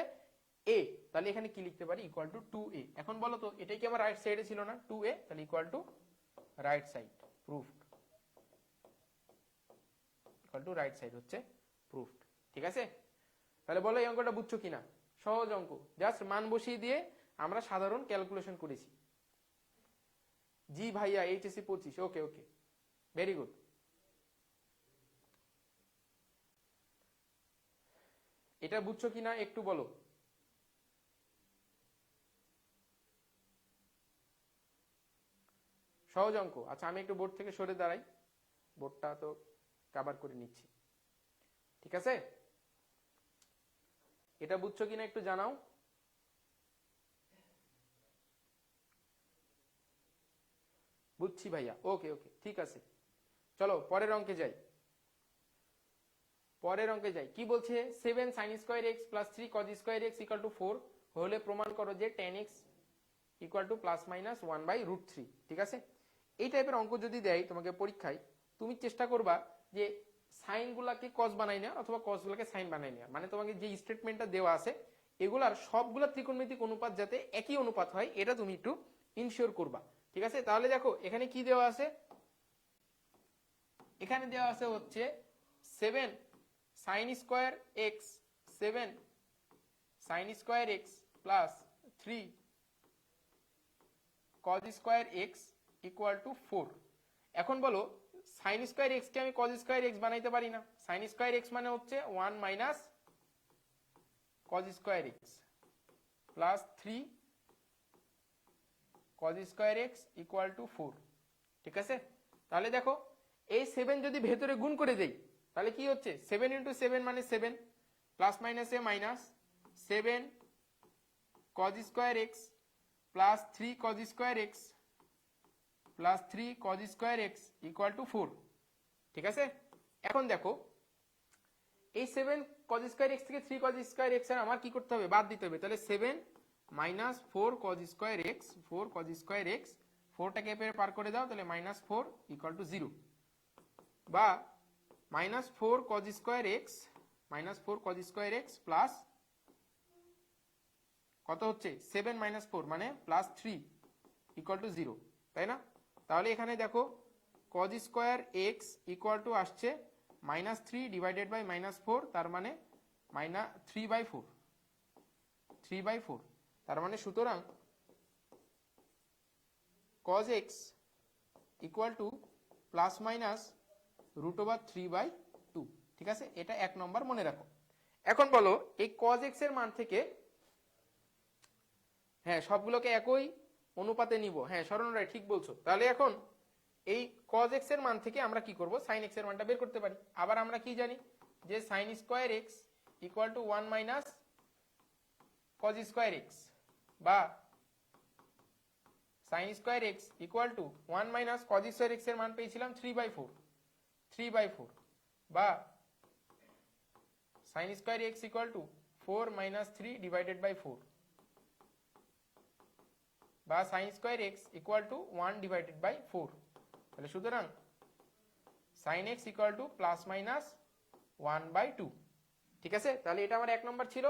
a, তাহলে এখানে কি লিখতে পারি, ইকুয়াল টু 2a। এখন বলো তো এটাই কি আমার রাইট সাইডে ছিল না 2a, তাহলে equal to right side, proofed, equal to right side হচ্ছে প্রুফড, ঠিক আছে। তাহলে বলো এই অঙ্কটা বুঝছো কিনা, সহজ অঙ্ক, জাস্ট মান বসিয়ে দিয়ে আমরা সাধারণ ক্যালকুলেশন করেছি। জি ভাইয়া এইচএসসি 25, ওকে ওকে, ভেরি গুড। এটা বুঝছো কিনা একটু বলো। সহজ অঙ্ক। আচ্ছা আমি একটু বোর্ড থেকে সরে দাঁড়াই, বোর্ডটা তো কভার করে নিচ্ছি, ঠিক আছে। এটা বুঝছো কিনা একটু জানাও। বুঝছি ভাইয়া, ওকে ওকে, ঠিক আছে। চলো পরের অঙ্কে যাই। কি বলছে, 7 sin square x plus 3 cos square x equal to 4 হলে প্রমাণ করো যে tan x equal to plus minus 1/√3, ঠিক আছে। এই টাইপের অঙ্ক যদি দেয় তোমাকে পরীক্ষায়, তুমি চেষ্টা করবা যে সাইন গুলাকে কস বানাই নেওয়া অথবা কস গুলাকে সাইন বানাই নেওয়া, মানে তোমাকে যে স্টেটমেন্টটা দেওয়া আছে এগুলার সবগুলা ত্রিকোণমিতিক অনুপাত যাতে একই অনুপাত হয় এটা তুমি একটু ইনশিওর করবা, ঠিক আছে। তাহলে দেখো এখানে কি দেওয়া আছে, এখানে দেওয়া আছে হচ্ছে 7 sin square x, 7 sin square x plus 3 cos square x equal to 4। এখন বলো sin স্কয়ার x কে আমি cos স্কয়ার x বানাইতে পারি না, sin স্কয়ার x মানে হচ্ছে 1 minus cos square x plus 3 cos square x equal to 4, ঠিক আছে। তাহলে দেখো এই 7 যদি ভেতরে গুণ করে দেই তাহলে কি হচ্ছে, 7 ইন্টু 7 মানে 7 প্লাস মাইনাসে minus 7 cos square x plus 3 cos square x plus 3 cos square x equal to 4, ঠিক আছে। এখন দেখো এই 7 cos স্কয়ার x থেকে 3 cos স্কয়ার x এর আমার কি করতে হবে, বাদ দিতে হবে। তাহলে 7 minus 4 cos square x, 4 cos square x, 4টাকে পার করে দাও তাহলে মাইনাস 4 ইকুয়াল টু 0, বা minus 4 cos square x, minus 4 cos square x plus কত হচ্ছে 7 মাইনাস 4 মানে প্লাস 3 ইকুয়াল টু 0, তাই না। তাহলে এখানে দেখো cos square x equal two আসছে মাইনাস 3 ডিভাইডেড বাই মাইনাস 4, তার মানে মাইনাস 3/4, তার মানে সুতরাং cos x equal to plus minus √3/2, ঠিক আছে। এটা 1 নম্বর মনে রাখো। এখন বলো এই cos x এর মান থেকে, হ্যাঁ সবগুলোকে একই অনুপাতে নিব, হ্যাঁ স্মরণ রায় ঠিক বলছো। তাহলে এখন এই cos x এর মান থেকে আমরা কি করব sin x এর মানটা বের করতে পারি। আবার আমরা কি জানি যে sin square x equal to 1 minus cos square x বা sin square x equal to 1 minus cos square x এর মান পেয়েছিলাম 3/4 বা sin square x equal to 4 minus 3 divided by 4 বা sin square x equal to 1 divided by 4। তাহলে সুতরাং sin x equal to plus minus 1/2। ঠিক আছে, তাহলে এটা আমার 1 নম্বর ছিল,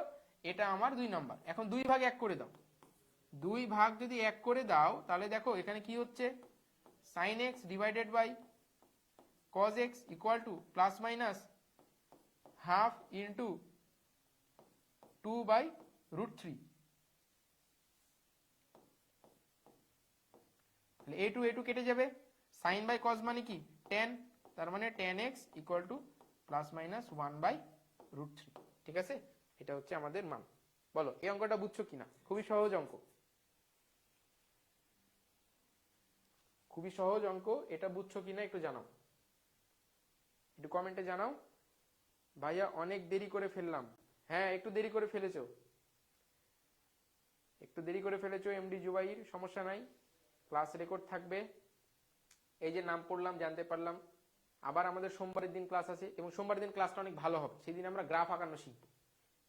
এটা আমার 2 নম্বর। এখন 2 ভাগ 1 করে দাও, 2 ভাগ যদি 1 করে দাও তাহলে দেখো এখানে কি হচ্ছে sin x divided by cos x equal to plus minus half into 2/√3। তাহলে a2 কেটে যাবে, sin বাই cos মানে কি tan, তার মানে tan x equal to plus minus 1/√3। ঠিক আছে, এটা হচ্ছে আমাদের মান। বলো এই অঙ্কটা বুঝছো কিনা? খুবই সহজ অঙ্ক, খুবই সহজ অঙ্ক। এটা বুঝছো কিনা একটু জানাও, একটু কমেন্টে জানাও। ভাইয়া অনেক দেরি করে ফেললাম। হ্যাঁ একটু দেরি করে ফেলেছো, একটু দেরি করে ফেলেছো এমডি জুবাইর, সমস্যা নাই, ক্লাস রেকর্ড থাকবে। এই যে নাম পড়লাম জানতে পারলাম। আবার আমাদের সোমবারের দিন ক্লাস আছে এবং সোমবারের দিন ক্লাসটা অনেক ভালো হবে, সেদিন আমরা গ্রাফ আঁকানো শিখবো।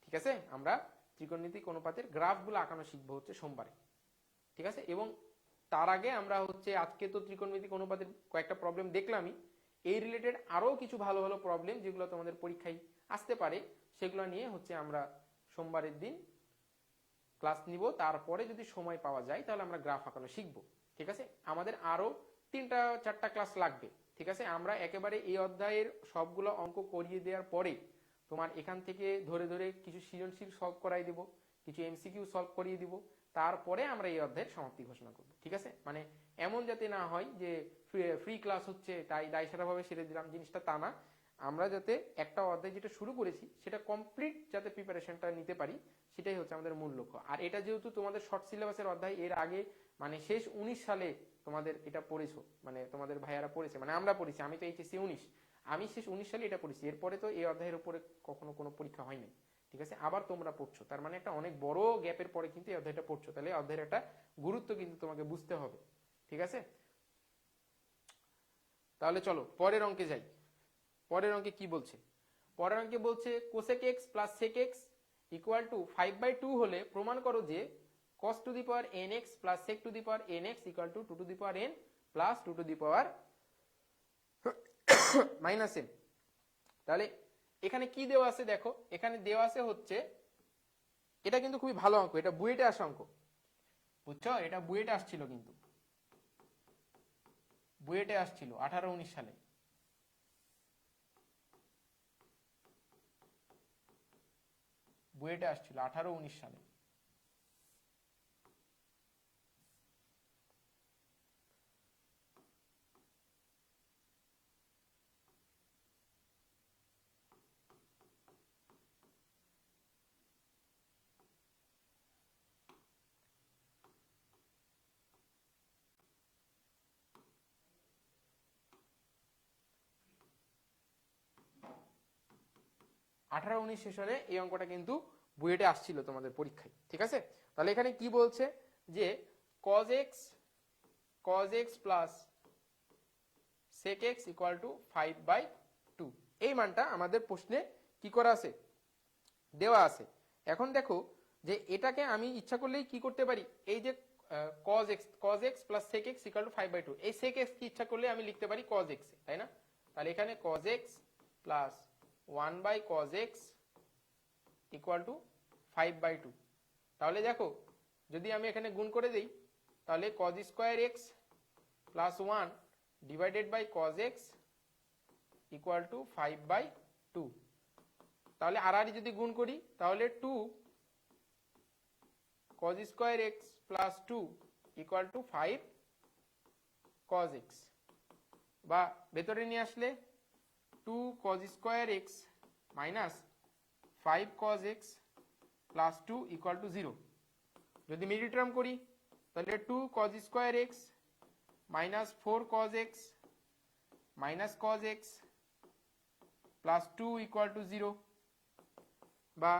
ঠিক আছে, আমরা ত্রিকোণমিতিক অনুপাতের গ্রাফগুলো আঁকানো শিখবো হচ্ছে সোমবারে। ঠিক আছে, এবং তার আগে আমরা হচ্ছে আজকে তো ত্রিকোণমিতিক অনুপাতের কয়েকটা প্রবলেম দেখলামই, এই রিলেটেড আরো কিছু ভালো ভালো প্রবলেম যেগুলো তোমাদের পরীক্ষায় আসতে পারে সেগুলো নিয়ে হচ্ছে আমরা সোমবারের দিন ক্লাস নিব। তারপরে যদি সময় পাওয়া যায় তাহলে আমরা গ্রাফ আঁকানো শিখবো। ঠিক আছে, আমাদের আরো 3-4টা ক্লাস লাগবে। ঠিক আছে, আমরা একেবারে এই অধ্যায়ের সবগুলো অঙ্ক করিয়ে দেওয়ার পরে তোমার এখান থেকে ধরে ধরে কিছু সৃজনশীল সলভ করাই দিব, কিছু এমসিকিউ সলভ করিয়ে দিব, তারপরে আমরা এই অধ্যায়ের সমাপ্তি ঘোষণা করব। ঠিক আছে, মানে এমন যাতে না হয় যে ফ্রি ক্লাস হচ্ছে তাই দায়সারাভাবে সেরে দিলাম, জিনিসটা তা না। আমরা যাতে একটা অধ্যায় যেটা শুরু করেছি সেটা কমপ্লিট যাতে প্রিপারেশনটা নিতে পারি, সেটাই হচ্ছে আমাদের মূল লক্ষ্য। আর এটা যেহেতু তোমাদের শর্ট সিলেবাসের অধ্যায়, এর আগে মানে শেষ 19 সালে তোমাদের এটা পড়েছো, মানে তোমাদের ভাইয়ারা পড়েছে, মানে আমরা পড়েছি, আমি তো এইচএসসি 19, আমি শেষ 19 সালে এটা পড়েছি। এরপরে তো এই অধ্যায়ের উপরে কখনো কোনো পরীক্ষা হয়নি। ঠিক আছে, আবার তোমরা পড়ছো, তার মানে একটা অনেক বড় গ্যাপের পরে কিন্তু এই অধ্যায়টা পড়ছো, তাহলে অধ্যায়ের একটা গুরুত্ব কিন্তু তোমাকে বুঝতে হবে। ঠিক আছে, তাহলে চলো পরের অঙ্কে যাই। পরের অঙ্কে কি বলছে? পরের অঙ্কে বলছে cosec x plus sec x equal to 5/2 হলে প্রমাণ করো যে cos to the power nx plus sec to the power nx equal to 2 to the power n plus 2 to the power minus n। তাহলে এখানে কি দেওয়া আছে দেখো, এখানে দেওয়া আছে হচ্ছে, এটা কিন্তু খুবই ভালো অঙ্ক, এটা বুয়েটে আসা অঙ্ক, বুঝছো? এটা বুয়েটে আসছিল, কিন্তু বুয়েটে আসছিল 18-19 সালে। বুয়েটে আসছিল 18-19 সালে। আঠারো উনিশ সালে এই অঙ্কটা কিন্তু বুয়েটে আসছিল তোমাদের পরীক্ষায়। ঠিক আছে, তাহলে এখানে কি বলছে যে cos x plus sec x equal to 5/2, এই মানটা আমাদের প্রশ্নে কি করা আছে, দেওয়া আছে। এখন দেখো যে এটাকে আমি ইচ্ছা করলেই কি করতে পারি, এই যে cos x plus sec x equal to 5/2, এই sec x কি ইচ্ছা করলে আমি লিখতে পারি cos x, তাই না? তাহলে এখানে cos x plus 1/cos x equal to 5/2। তাহলে দেখো যদি আমি এখানে গুণ করে দেই তাহলে cos square x plus 1 divided by cos x equal to 5/2। তাহলে আর যদি গুণ করি তাহলে 2 cos square x plus 2 equal to 5 cos x, বা ভেতরে নিয়ে আসলে 2 cos square x minus 5 cos x plus 2 equal to 0। যদি মিডল টার্ম করি তাহলে 2 cos square x minus 4 cos x minus cos x plus 2 equal to 0, বা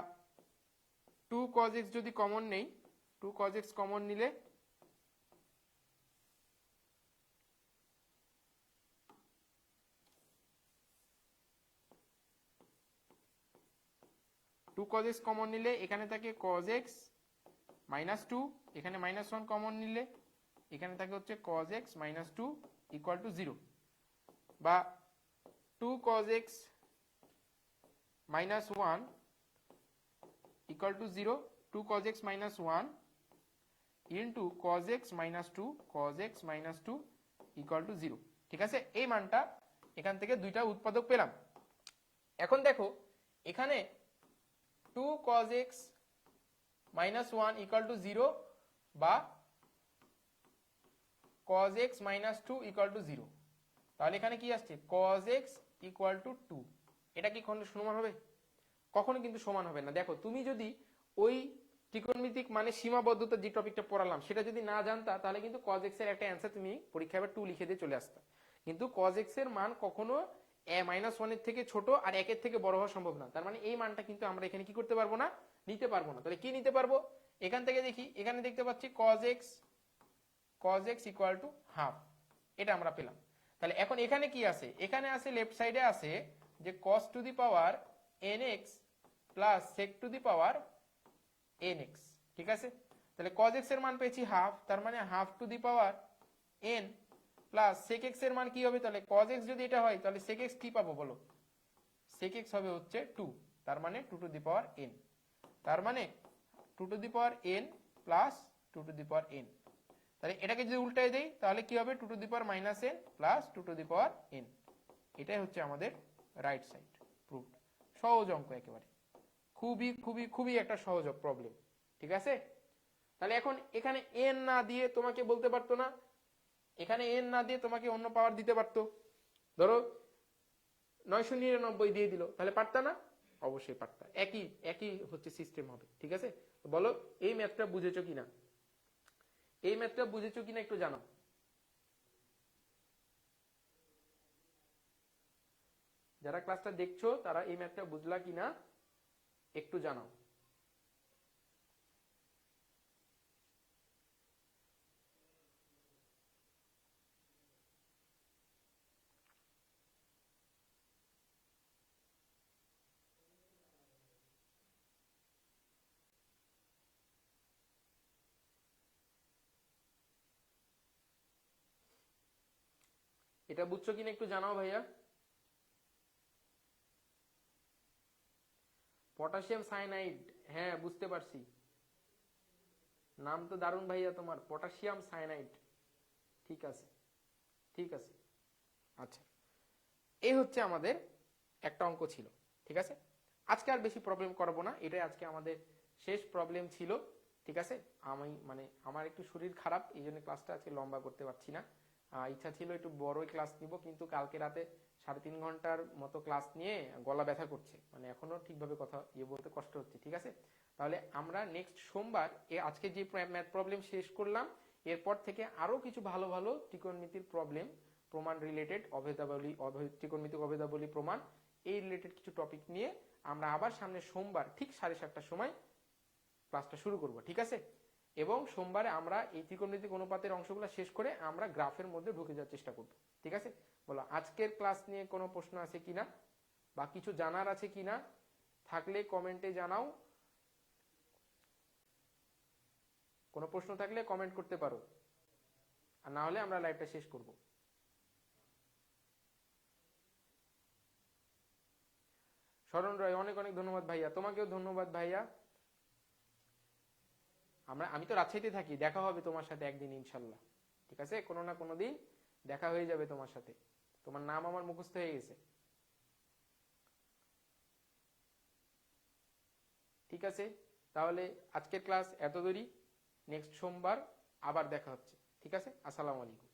2 cos x যদি common নেই, 2 cos x কমন নিলে কমন নিলে এখানে থাকে cos x মাইনাস 2, এখানে মাইনাস 1 কমন নিলে এখানে থাকে হচ্ছে cos x minus 2 equal to 0, বা 2 cos x minus 1 equal to 0, 2 cos x minus 1 into cos x minus 2 cos x minus 2 equal to 0। ঠিক আছে, এই মানটা এখান থেকে দুইটা উৎপাদক পেলাম। এখন দেখো এখানে 2 cos x minus 1 equal to 0 বা cos x minus 2 equal to 0, তাহলে এখানে কি আসছে cos x ইকুয়াল টু 2। এটা কি কখনো সমান হবে? কখনো কিন্তু সমান হবে না। দেখো তুমি যদি ওই ত্রিকোণমিতিক মানে সীমাবদ্ধতা যে টপিকটা পড়ালাম সেটা যদি না জানতা তাহলে কিন্তু cos x এর একটা অ্যান্সার তুমি পরীক্ষায় 2 লিখে দিয়ে চলে আসতা, কিন্তু cos x এর মান কখনো -1 এর থেকে ছোট আর 1 এর থেকে বড় হওয়া সম্ভব না। তার মানে এই মানটা কিন্তু আমরা এখানে কি করতে পারবো না, নিতে পারবো না। তাহলে কি নিতে পারবো? এখান থেকে দেখি, এখানে দেখতে পাচ্ছি cos x equal to half, এটা আমরা পেলাম। তাহলে এখন এখানে কি আছে? এখানে আছে লেফট সাইডে আছে যে cos to the power nx plus sec to the power nx। ঠিক আছে, তাহলে cos x এর মান পেয়েছি হাফ, তার মানে have to the power n plus sec x এর মান কি হবে? তাহলে cos x যদি এটা হয় তাহলে sec x কি পাবো বলো? sec x হবে হচ্ছে 2, তার মানে 2 টু দি পাওয়ার n, তার মানে 2 to the power n plus 2 to the power n। তাহলে এটাকে যদি উল্টাই দেই তাহলে কি হবে? 2 to the power minus n plus 2 to the power n। এটাই হচ্ছে আমাদের রাইট সাইড প্রুফড। সহজ অঙ্ক, একেবারে খুবই খুবই খুবই একটা সহজ প্রবলেম। ঠিক আছে, তাহলে এখন এখানে n না দিয়ে তোমাকে বলতে পারতো না, এখানে n না দিয়ে তোমাকে অন্য পাওয়ার দিতে পারতো, ধরো 999 দিয়ে দিল, তাহলে পারতা না? অবশ্যই পারতা, একই একই হচ্ছে সিস্টেম হবে। ঠিক আছে, বলো এই ম্যাথটা বুঝেছো কিনা, এই ম্যাথটা বুঝেছো কিনা একটু জানাও। যারা ক্লাসটা দেখছো তারা এই ম্যাথটা বুঝলা কিনা একটু জানাও। এটা বুঝছো কিনা একটু জানাও ভাইয়া। পটাশিয়াম সায়ানাইড, হ্যাঁ বুঝতে পারছি, নাম তো দারুণ ভাইয়া তোমার, পটাশিয়াম সায়ানাইড। ঠিক আছে, ঠিক আছে, আচ্ছা এই হচ্ছে আমাদের একটা অঙ্ক ছিল। ঠিক আছে, আজকে আর বেশি প্রবলেম করব না, এটাই আজকে আমাদের শেষ প্রবলেম ছিল। ঠিক আছে, আমি মানে আমার একটু শরীর খারাপ, এই জন্য ক্লাসটা আজকে লম্বা করতে পারছি না। ইচ্ছা ছিল একটু বড়ই ক্লাস নিব, কিন্তু কালকে রাতে 3.5 ঘন্টার মতো ক্লাস নিয়ে গলা ব্যথা করছে, মানে এখনো ঠিকভাবে কথা বলতে কষ্ট হচ্ছে। ঠিক আছে, তাহলে আমরা নেক্সট সোমবার আজকে যে ম্যাথ প্রবলেম শেষ করলাম, এরপর থেকে আরো কিছু ভালো ভালো ত্রিকোণমিতির প্রবলেম, প্রমাণ রিলেটেড, অভেদাবলী, ত্রিকোণমিতিক অভেদাবলী প্রমাণ, এই রিলেটেড কিছু টপিক নিয়ে আমরা আবার সামনে সোমবার ঠিক 7:30টার সময় ক্লাসটা শুরু করব। ঠিক আছে, এবং সোমবারে আমরা এই ত্রিকোণমিতিক অনুপাতের অংশগুলো শেষ করে আমরা গ্রাফের মধ্যে ঢুকে যাওয়ার চেষ্টা করব। ঠিক আছে, বলো আজকের ক্লাস নিয়ে কোনো প্রশ্ন আছে কিনা বা কিছু জানার আছে কিনা, থাকলে কমেন্টে জানাও। কোনো প্রশ্ন থাকলে কমেন্ট করতে পারো, আর না হলে আমরা লাইভটা শেষ করব। শরণ রায়, অনেক অনেক ধন্যবাদ ভাইয়া, তোমাকেও ধন্যবাদ ভাইয়া। আমি তো রাজশাহীতে থাকি, দেখা হবে তোমার সাথে একদিন ইনশাল্লাহ। ঠিক আছে, কোনো না কোনো দিন দেখা হয়ে যাবে তোমার সাথে, তোমার নাম আমার মুখস্থ হয়ে গেছে। ঠিক আছে, তাহলে আজকের ক্লাস এত দূরই, নেক্সট সোমবার আবার দেখা হচ্ছে। ঠিক আছে, আসসালামু আলাইকুম।